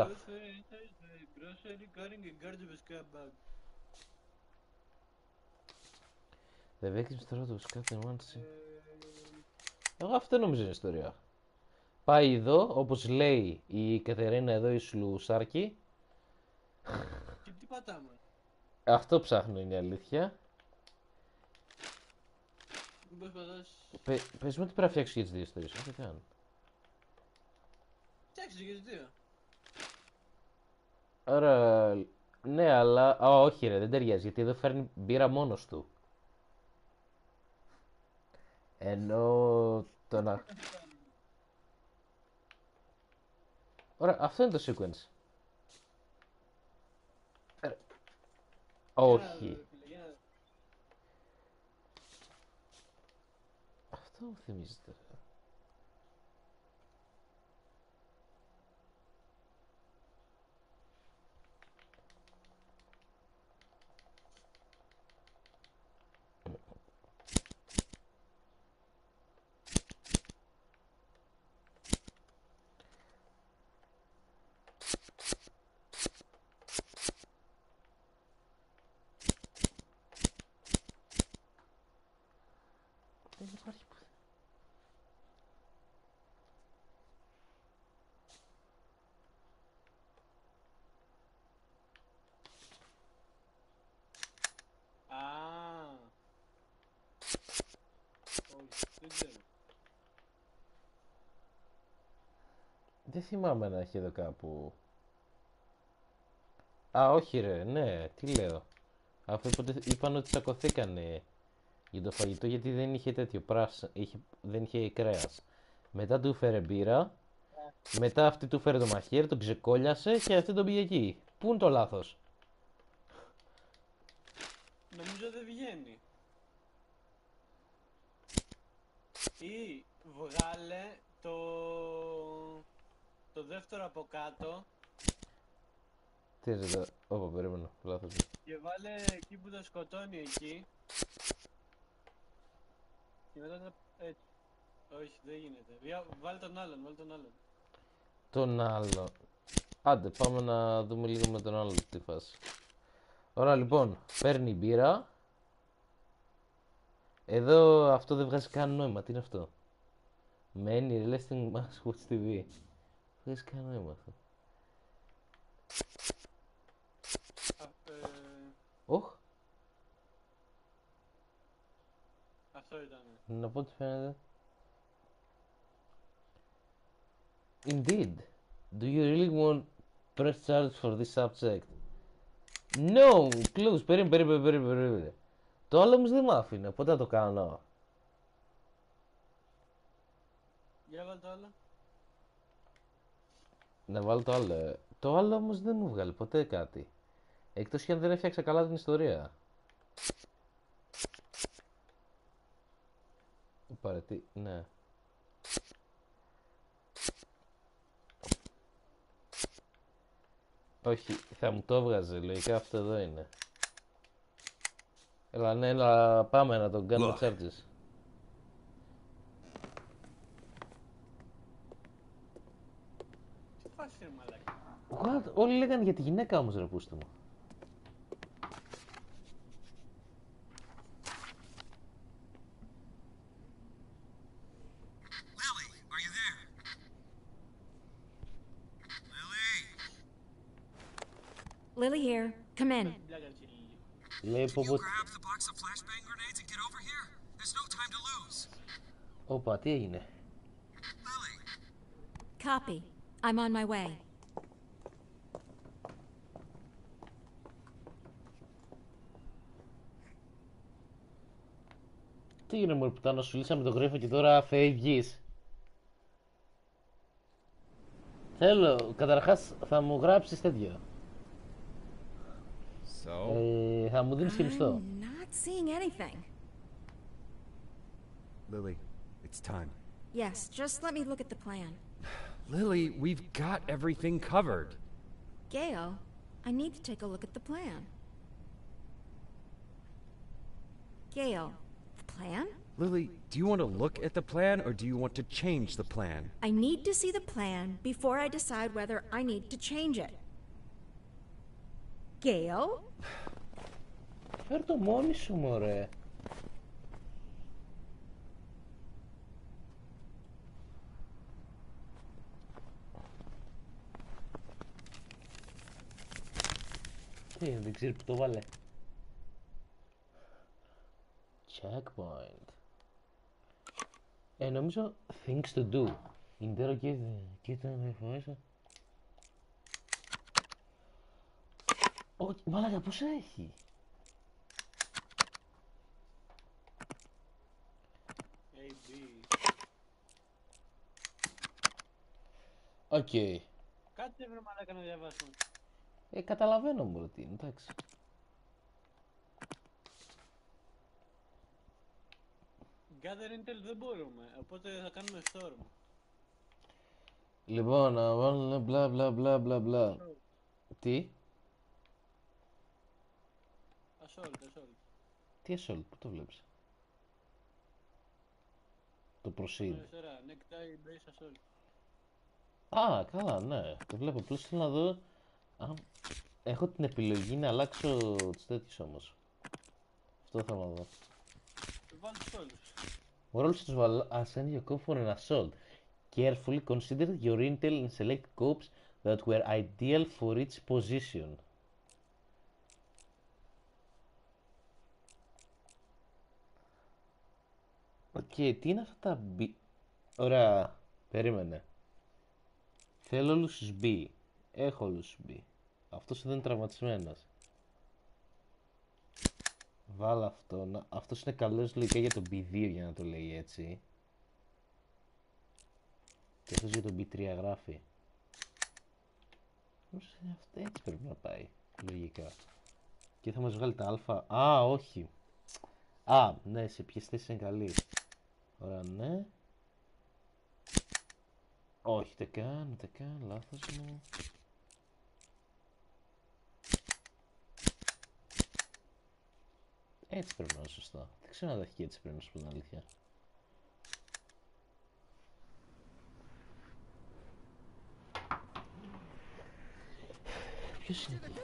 Grocery carrying a garbage bag. The victim's throat was cut in one scene. Εγώ αυτό νομίζω είναι η ιστορία. Πάει εδώ, όπως λέει η Κατερίνα εδώ, η Σλουσάρκη. Και τι πατάμε? Αυτό ψάχνω, είναι η αλήθεια. Μήπως πατάς... Πες μου τι πρέπει να φτιάξω για τις δύο ιστορίες, όχι καν. Φτιάξε για τις δύο. Άρα, ναι, αλλά... όχι ρε, δεν ταιριάζει, γιατί εδώ φέρνει μπύρα μόνος του. Ενώ το να... Ωραία, αυτό είναι το sequence. Όχι. Αυτό μου θυμίζεται. Δεν υπάρχει που... Δεν ξέρω. Δεν θυμάμαι να έχει εδώ κάπου... Α, όχι ρε, ναι, τι λέω. Αφού είπαν ότι τσακωθήκανε για το φαγητό γιατί δεν είχε τέτοιο δεν είχε κρέας. Μετά του φέρε μπύρα. Μετά αυτή του φέρε το μαχαίρι, τον ξεκόλιασε και αυτή τον πήγε εκεί. Πού είναι το λάθος? Νομίζω δεν βγαίνει. Ή βγάλε το δεύτερο από κάτω Τι είναι εδώ? Ωπα, περίμενα. Λάθος. και βάλε εκεί που τα σκοτώνει εκεί. Και μετά έτσι. Όχι, δεν γίνεται. Βάλε τον άλλον, βάλε τον άλλον. Τον άλλο. Άντε, πάμε να δούμε λίγο με τον άλλο τη φάση. Ωραία, λοιπόν, παίρνει μπύρα. Εδώ αυτό δεν βγάζει καν νόημα. Τι είναι αυτό? Many realistic mass watch TV. Δεν βγάζει καν νόημα αυτό. Οχ. Αυτό ήταν. Να πω τι φαίνεται. Indeed. Do you really want press charge for this subject? No! Close. Περίμενε. Το άλλο όμως δεν μ' άφηνε. Πότε θα το κάνω? Για βάλε το άλλο. Να βάλω το άλλο. Το άλλο όμως δεν μου βγάλει ποτέ κάτι. Εκτός και αν δεν έφτιαξα καλά την ιστορία. Παρετή, ναι. Όχι, θα μου το έβγαζε, λογικά αυτό εδώ είναι. Έλα, ναι, έλα, πάμε να τον κάνουμε charges. Τι φάση είναι μαλάκα. What? Όλοι λέγανε για τη γυναίκα όμως, ρε πούστη μου. Lily here. Come in. Λέει πω πω... Όπα, τι έγινε? Copy. I'm on my way. Τι έγινε μωρέ πουτάνα, σου λύσαμε το γρίφο και τώρα φεύγεις? Θέλω, καταρχάς θα μου γράψεις τέτοιο. Θα μου δίνεις και μισθό. I'm not seeing anything. Lily, it's time. Yes, just let me look at the plan. Lily, we've got everything covered. Gail, I need to take a look at the plan. Gail, the plan? Lily, do you want to look at the plan or do you want to change the plan? I need to see the plan before I decide whether I need to change it. Gail? Φέρ' το μόνη σου, μωρέ. Τι είναι, δεν ξέρει που το βάλε. Checkpoint. Νομίζω things to do. Interrogate. Κοίτα με φοβάσαι. Όχι, μαλάκα, πόσα έχει? Οκ. Κάτσε βρε μαλάκα να διαβάσουμε. Καταλαβαίνω μόνο τι είναι, εντάξει. Gather Intel δεν μπορούμε, οπότε θα κάνουμε storm. Λοιπόν, να βάλουμε μπλα μπλα μπλα μπλα μπλα. Τι? Assault. Τι assault, πού το βλέπεις? Το proceed. Αριστερά, necktie base assault. Α, καλά, ναι. Το βλέπω. Απλώς θέλω να δω αν έχω την επιλογή να αλλάξω τους τέτοιους όμως. Αυτό θέλω να δω. Βάλ τους όλους. Όλους τους βάλω. Assign your code for an assault. Carefully consider your intel and select codes that were ideal for each position. Οκ, τι είναι αυτά τα B? Ωραία, περίμενε. Θέλω όλους τους B. Έχω όλους τους B. Αυτός εδώ είναι τραυματισμένος. Βάλω αυτό. Αυτός είναι καλός λογικά για το B2 για να το λέει έτσι. Και αυτός για τον B3 γράφει. Έτσι πρέπει να πάει, λογικά. Και θα μας βγάλει τα α. Α, όχι. Α, ναι, σε ποιες θέσεις είναι καλή. Ωραία, ναι. Όχι, ούτε καν, λάθος μου. Έτσι πρέπει να είναι σωστά. Δεν ξέρω αν τα έχει και έτσι πρέπει να σου πω την αλήθεια. Ποιος είναι εκεί?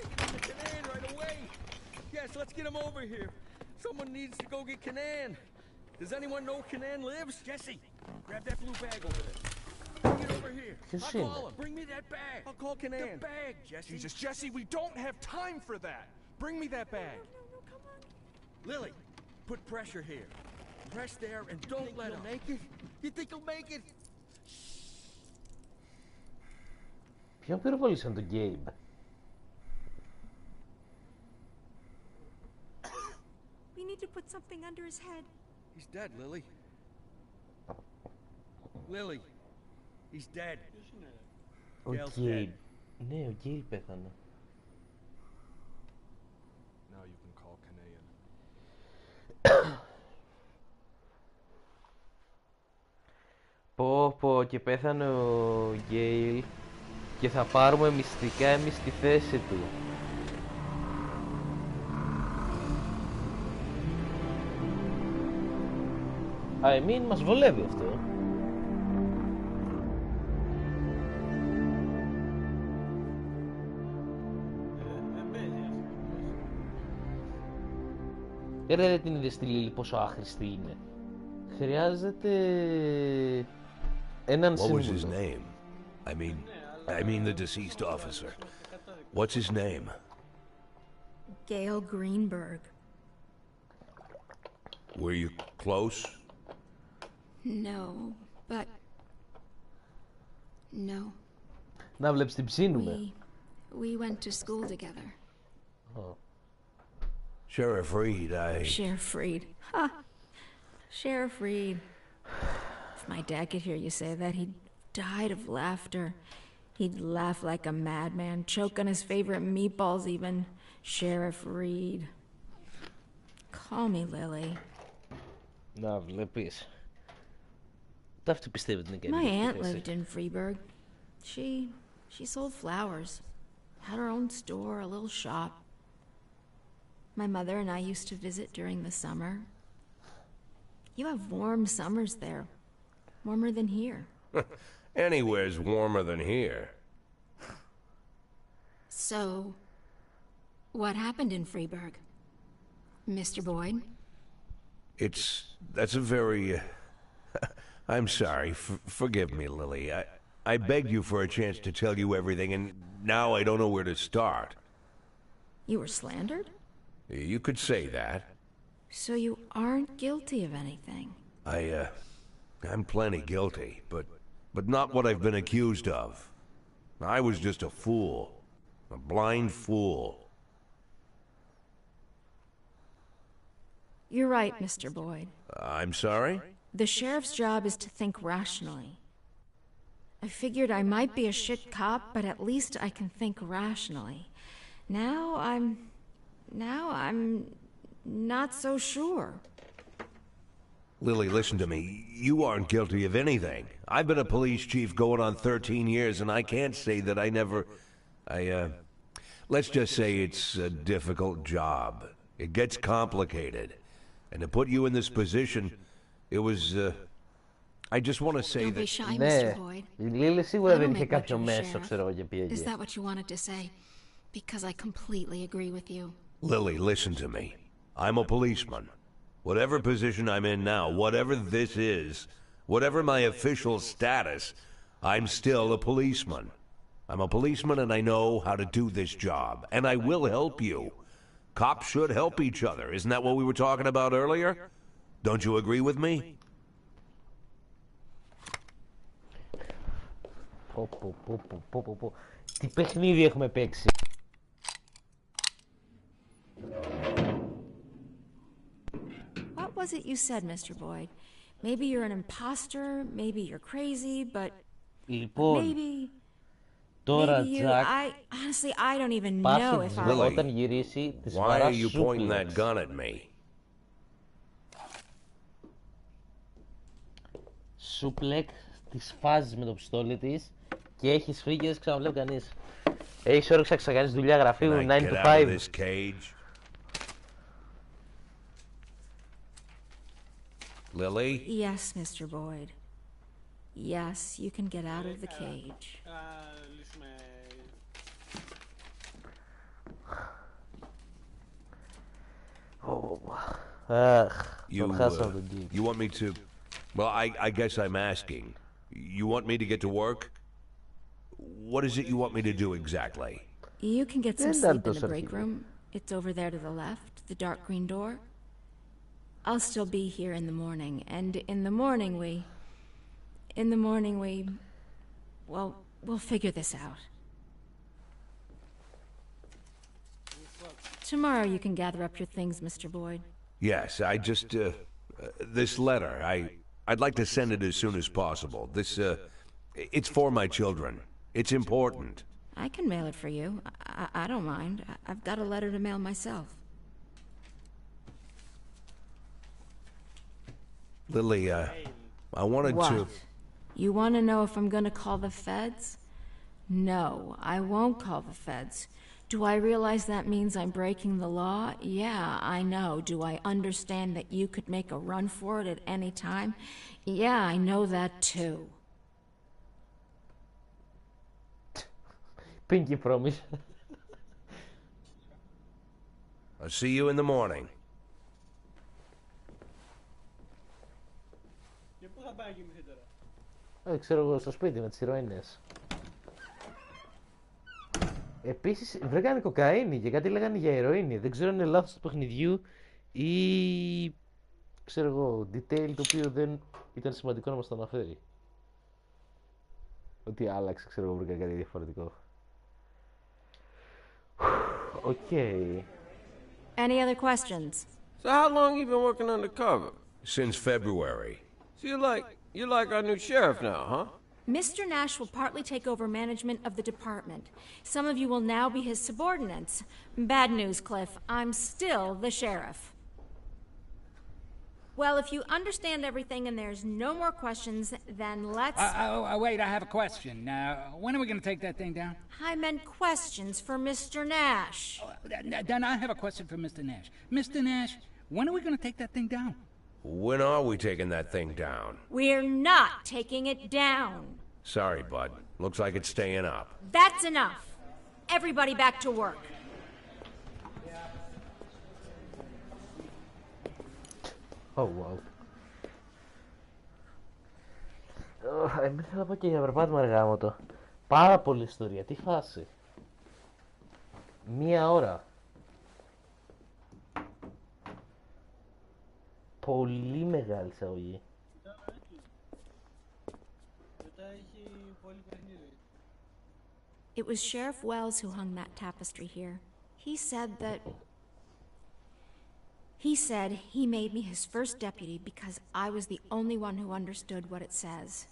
Yes, let's get him over here. Someone needs to go get Kanan. Does anyone know Kanan lives? Jesse, grab that blue bag over there. Bring it over here. Ποιος I'll call είναι? him. Bring me that bag. I'll call Kanan. The bag, Jesse. Jesus, Jesse, we don't have time for that. Bring me that bag. Lily, put pressure here. Press there and don't let him. Make it? You think he'll make it? Ποιον πυροβολήσαν τον Gabe? We need to put something under his head. He's dead, Lily. Lily, he's dead. Ο Gail's Gabe. dead. Ναι, ο Gabe πέθανε. Now you can call Canaan. Πω, και πέθανε ο Γκέιλ και θα πάρουμε μυστικά εμείς τη θέση του. Μας βολεύει αυτό. Δεν την είδες τη Λίλη πόσο άχρηστη είναι. Χρειάζεται έναν What was his σύμβουλο. name? I mean the deceased officer. What's his name? Gail Greenberg. Were you close? No, but... No. Να βλέπεις την ψήνουμε. We went to school together. Sheriff Reed, Sheriff Reed. Ha! Sheriff Reed. If my dad could hear you say that, he'd die of laughter. He'd laugh like a madman, choke on his favorite meatballs even. Sheriff Reed. Call me Lily. Να βλέπεις. Ούτε αυτό πιστεύω ότι είναι και My aunt lived in Freeburg. She sold flowers. Had her own store, a little shop. My mother and I used to visit during the summer. You have warm summers there. Warmer than here. Anywhere's warmer than here. So, what happened in Freeburg? Mr. Boyd? That's a very... I'm sorry. Forgive me, Lily. I begged you for a chance to tell you everything, and now I don't know where to start. You were slandered? You could say that. So you aren't guilty of anything? I'm plenty guilty, but not what I've been accused of. I was just a fool. A blind fool. You're right, Mr. Boyd. I'm sorry? The sheriff's job is to think rationally. I figured I might be a shit cop, but at least I can think rationally. Now I'm not so sure. Lily, listen to me. You aren't guilty of anything. I've been a police chief going on 13 years, and I can't say that I never... Let's just say it's a difficult job. It gets complicated. And to put you in this position, it was... I just want to say Don't be that... shy, Ναι, Mr. Boyd. η Λίλη σίγουρα I δεν don't είχε make much κάποιο of a μέσο, sheriff. ξέρω εγώ, και πήγε. Is that what you wanted to say? Because I completely agree with you. Lily, listen to me. I'm a policeman. Whatever position I'm in now, whatever this is, whatever my official status, I'm still a policeman. I'm a policeman and I know how to do this job. And I will help you. Cops should help each other. Isn't that what we were talking about earlier? Don't you agree with me? Πω. Τι παιχνίδι έχουμε παίξει. What was it you said, Mr. Boyd? Maybe you're an imposter, maybe you're crazy, but Λοιπόν, Maybe τώρα you. Τζακ, Honestly, I don't even know πάσε if I. Lily, όταν γυρίσει της Why are βαράς you pointing that σούπλεξ. gun at me? Σούπλεξ, της φάζεις με το πιστόλι της και έχεις φύγει και δεν ξαναβλέπει κανείς. Έχεις όρεξη να ξεκανείς δουλειά γραφείου Can I 9 get to out of 5. this cage? Lily? Yes, Mr. Boyd. Yes, you can get out of the cage. Λύσουμε... Αχ, You, τον χάσαμε τον κύριο. you want me to... Well, I guess I'm asking. You want me to get to work? What is it you want me to do exactly? You can get some Δεν sleep ήταν in the τόσο break αρχίδι. room. It's over there to the left, the dark green door. I'll still be here in the morning, and in the morning we... Well, we'll figure this out. Tomorrow you can gather up your things, Mr. Boyd. Yes, I just, this letter, I'd like to send it as soon as possible. This, it's for my children. It's important. I can mail it for you. I don't mind. I've got a letter to mail myself. Lily, I wanted What? to... You want to know if I'm going to call the feds? No, I won't call the feds. Do I realize that means I'm breaking the law? Yeah, I know. Do I understand that you could make a run for it at any time? Yeah, I know that too. Pinky promise. I'll see you in the morning. Και πού θα πάει να κοιμηθεί τώρα? Ξέρω εγώ, στο σπίτι με τις ηρωίνες. Επίσης βρήκανε κοκαίνη και κάτι λέγανε για ηρωίνη. Δεν ξέρω αν είναι λάθος του παιχνιδιού ή ξέρω εγώ, detail το οποίο δεν ήταν σημαντικό να μας το αναφέρει. Ότι άλλαξε, ξέρω εγώ, βρήκα κάτι διαφορετικό. Okay. Any other questions? So how long you been working undercover? Since February. So you're like our new sheriff now, huh? Mr. Nash will partly take over management of the department. Some of you will now be his subordinates. Bad news, Cliff. I'm still the sheriff. Well, if you understand everything and there's no more questions, then let's... Wait, I have a question. When are we going to take that thing down? I meant questions for Mr. Nash. Then I have a question for Mr. Nash. Mr. Nash, when are we going to take that thing down? When are we taking that thing down? We're not taking it down. Sorry, bud. Looks like it's staying up. That's enough. Everybody back to work. Oh, wow. Εμείς θα πω και για περπάτημα αργά μου το. Πάρα πολύ ιστορία. Τι φάση. 1 ώρα. Πολύ μεγάλη εισαγωγή. It was Sheriff Wells who hung that tapestry here. He said he made me his first deputy because I was the only one who understood what it says.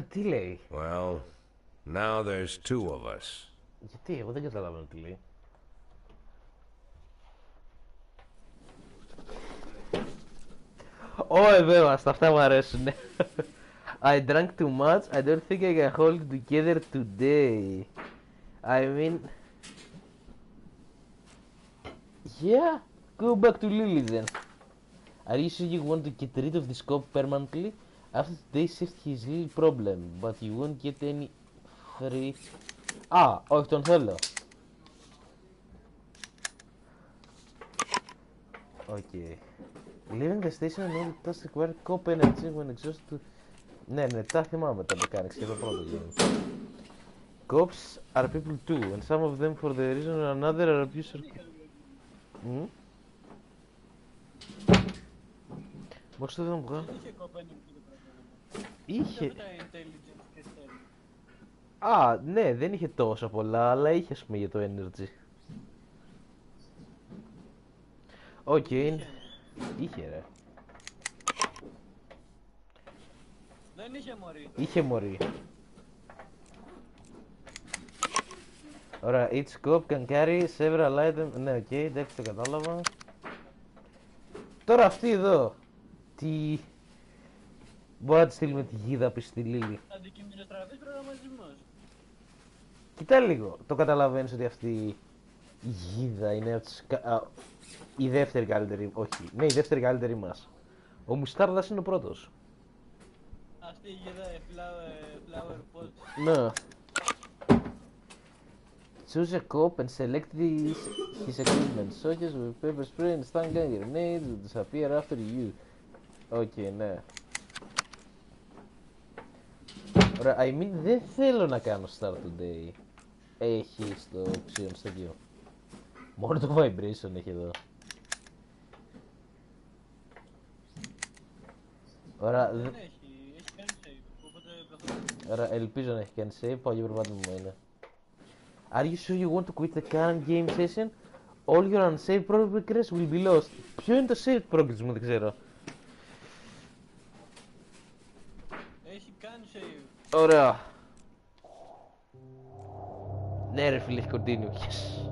Τι λέει? Well, now there's 2 of us. Γιατί, εγώ δεν καταλαβαίνω τι λέει. Βέβαια, στα αυτά μου αρέσουν. I drank too much. I don't think I can hold it together today. I mean... Yeah, go back to Lily then. Are you sure you want to get rid of this cop permanently? After today's shift he's a little problem, but you won't get any free... όχι τον θέλω. Okay. Leaving the station and all tasks require cop energy when exhausted. Ναι, τα θυμάμαι τα mechanics και το πρώτο game. Cops are people too, and some of them for the reason or another are abuser. Πώς το δεν βγάλω. Είχε. Ναι, δεν είχε τόσα πολλά, αλλά είχε ας πούμε για το energy. Είχε ρε. Δεν είχε μωρή. Είχε μωρή. Ωραία, each scope can carry several items. Ναι, οκ, εντάξει, το κατάλαβα. Τώρα αυτή εδώ. Τι... Μπορεί να τη στείλουμε τη γίδα πίσω στη Λίλη. Αντικειμενοτραπής προγραμματισμός. Κοίτα λίγο, το καταλαβαίνεις ότι αυτή η γίδα είναι από τις... η δεύτερη καλύτερη, όχι, ναι, η δεύτερη καλύτερη μας. Ο Μουστάρδας είναι ο πρώτος. Αυτή η γίδα flower pot. Ναι. Choose a cop and select his equipment. Soldiers with pepper spray and stun gun grenades will disappear after you. Οκ, ναι. Ωραία, I mean δεν θέλω να κάνω start today. Έχει στο option στοιχείο. Μόνο το vibration έχει εδώ. Ωραία, Δεν έχει κάνει save, οπότε προχωράμε. Ωραία, ελπίζω να έχει κάνει save, πάω για περπάτημα είναι. Are you sure you want to quit the current game session? All your unsaved progress will be lost. Ποιο είναι το saved progress μου, δεν ξέρω. Έχει κάνει save. Ωραία. Ναι ρε φίλε, έχει continue. Yes.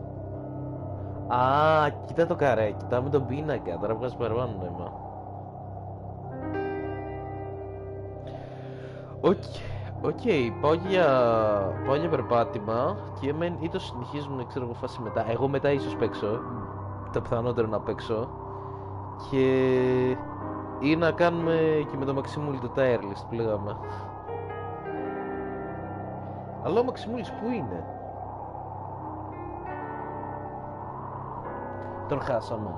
Α, κοίτα το καρέ, κοιτάμε τον πίνακα, τώρα βγάζει παραπάνω νόημα. Οκ, πάω για περπάτημα και ή το συνεχίζουμε, ξέρω εγώ, φάση μετά. Εγώ μετά ίσως παίξω, το πιθανότερο να παίξω. Και... ή να κάνουμε και με το Μαξιμούλη το tier list που λέγαμε. Αλλά ο Μαξιμούλης πού είναι? Τον χάσαμε.